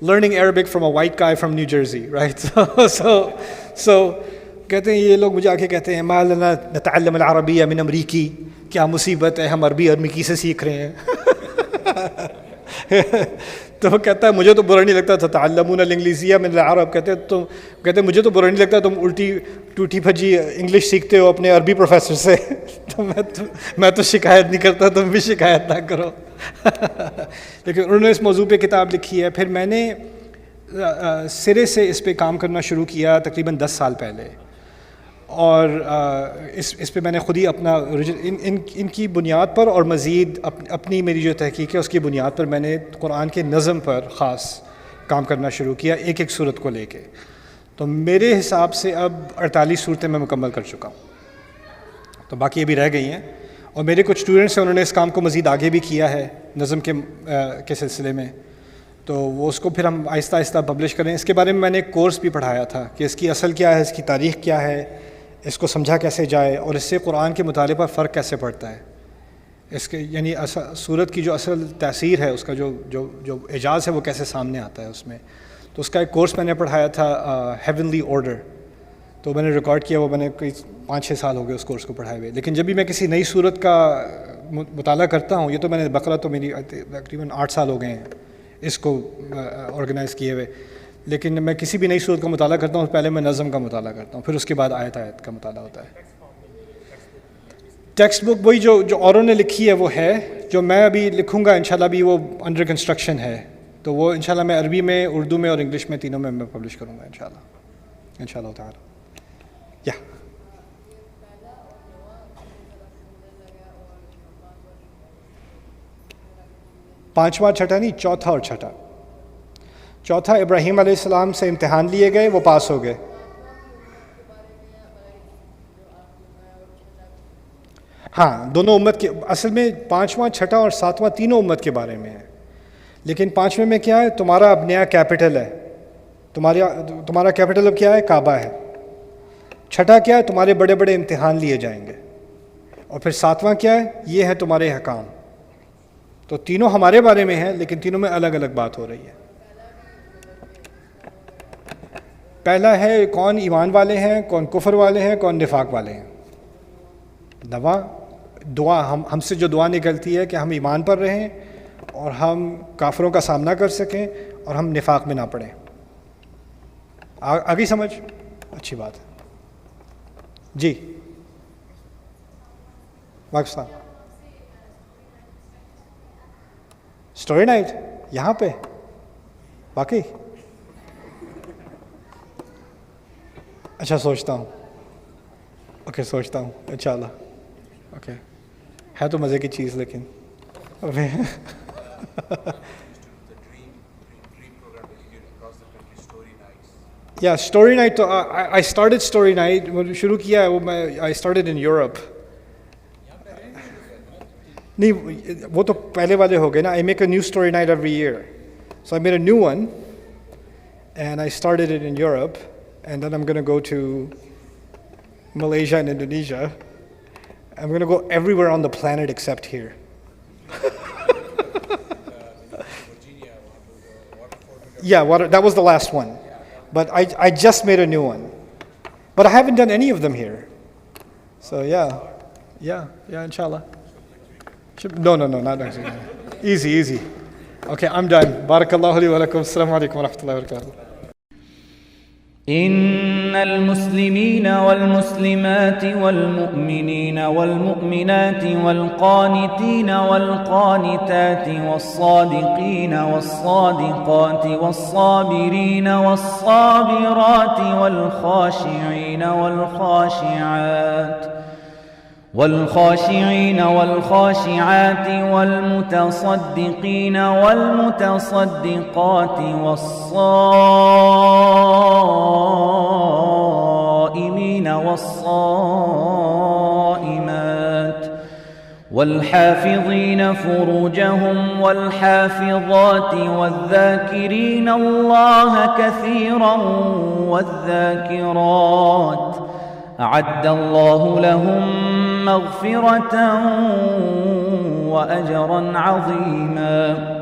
learning Arabic from a white guy from New Jersey, right? So کہتے ہیں یہ لوگ مجھے آ کے کہتے ہیں ما لنا نتعلم العربیہ من امریکی، کیا مصیبت ہے ہم عربی امریکی سے سیکھ رہے ہیں. تو وہ کہتا ہے مجھے تو برا نہیں لگتا تتعلمون الانگلیزیہ من العرب، کہتے مجھے تو برا نہیں لگتا تم الٹی ٹوٹی پھجی انگلش سیکھتے ہو اپنے عربی پروفیسر سے. تو میں تو شکایت نہیں کرتا، تم بھی شکایت نہ کرو. لیکن انہوں نے اس موضوع پہ کتاب لکھی ہے. پھر میں نے سرے سے اس پہ کام کرنا شروع کیا تقریباً 10 سال پہلے، اور اس پہ میں نے خود ہی اپنا ان کی بنیاد پر اور مزید اپنی میری جو تحقیق ہے اس کی بنیاد پر میں نے قرآن کے نظم پر خاص کام کرنا شروع کیا، ایک ایک صورت کو لے کے. تو میرے حساب سے اب 48 صورتیں میں مکمل کر چکا ہوں، تو باقی ابھی رہ گئی ہیں. اور میرے کچھ اسٹوڈنٹس ہیں، انہوں نے اس کام کو مزید آگے بھی کیا ہے نظم کے سلسلے میں، تو وہ اس کو پھر ہم آہستہ آہستہ پبلش کریں. اس کے بارے میں نے ایک کورس بھی پڑھایا تھا کہ اس کی اصل کیا ہے، اس کی تاریخ کیا ہے، اس کو سمجھا کیسے جائے، اور اس سے قرآن کے مطالعے پر فرق کیسے پڑتا ہے. اس کے یعنی صورت کی جو اصل تاثیر ہے، اس کا جو اعجاز ہے وہ کیسے سامنے آتا ہے اس میں. تو اس کا ایک کورس میں نے پڑھایا تھا ہیونلی آرڈر، تو میں نے ریکارڈ کیا، وہ میں نے کوئی 5-6 سال ہو گئے اس کورس کو پڑھائے ہوئے. لیکن جب بھی میں کسی نئی صورت کا مطالعہ کرتا ہوں، یہ تو میں نے بقرہ تو میری تقریباً 8 سال ہو گئے ہیں اس کو آرگنائز کیے ہوئے، لیکن میں کسی بھی نئی صورت کا مطالعہ کرتا ہوں پہلے میں نظم کا مطالعہ کرتا ہوں، پھر اس کے بعد آیت کا مطالعہ ہوتا ہے. ٹیکسٹ بک وہی جو اوروں نے لکھی ہے وہ ہے، جو میں ابھی لکھوں گا انشاءاللہ بھی وہ انڈر کنسٹرکشن ہے، تو وہ انشاءاللہ میں عربی میں، اردو میں اور انگلش میں تینوں میں پبلش کروں گا انشاءاللہ تعالی. یا پانچواں چھٹا نہیں، چوتھا اور چھٹا. چوتھا ابراہیم علیہ السلام سے امتحان لیے گئے، وہ پاس ہو گئے. ہاں دونوں امت کے، اصل میں 5واں 6واں اور 7واں تینوں امت کے بارے میں ہے. لیکن 5ویں میں کیا ہے، تمہارا اب نیا کیپٹل ہے، تمہارا کیپٹل اب کیا ہے، کعبہ ہے. 6 کیا ہے، تمہارے بڑے بڑے امتحان لیے جائیں گے. اور پھر 7واں کیا ہے، یہ ہے تمہارے حکام. تو تینوں ہمارے بارے میں ہیں، لیکن تینوں میں الگ الگ بات ہو رہی ہے. پہلا ہے کون ایمان والے ہیں، کون کفر والے ہیں، کون نفاق والے ہیں. دعا ہم سے جو دعا نکلتی ہے کہ ہم ایمان پر رہیں اور ہم کافروں کا سامنا کر سکیں اور ہم نفاق میں نہ پڑیں. آگے سمجھ، اچھی بات ہے. جی پاکستان اسٹوری نائٹ یہاں پہ باقی اچھا سوچتا ہوں، اوکے سوچتا ہوں انشاءاللہ. اوکے ہے تو مزے کی چیز، لیکن یا اسٹوری نائٹ تو آئی اسٹارٹڈ اسٹوری نائٹ، شروع کیا ہے وہ میں آئی اسٹارٹڈ ان یورپ. نہیں وہ تو پہلے والے ہو گئے نا. I make a new story night every year, so I made a new one and I started it in Europe and then I am gonna go to Malaysia and Indonesia. I'm going to go everywhere on the planet except here. Yeah, that was the last one. But I just made a new one. But I haven't done any of them here. So yeah, inshallah. No, not next week. Easy. Okay, I'm done. Barakallahu li wa lakum. Assalamu alaikum wa rahmatullahi wa barakatuh. إن المسلمين والمسلمات والمؤمنين والمؤمنات والقانتين والقانتات والصادقين والصادقات والصابرين والصابرات والخاشعين والخاشعات والخاشعات والمتصدقين والمتصدقات والصائمين والصائمات والحافظين فروجهم والحافظات والذاكرين الله كثيرا والذاكرات أعد الله لهم مغفرة وأجرا عظيما.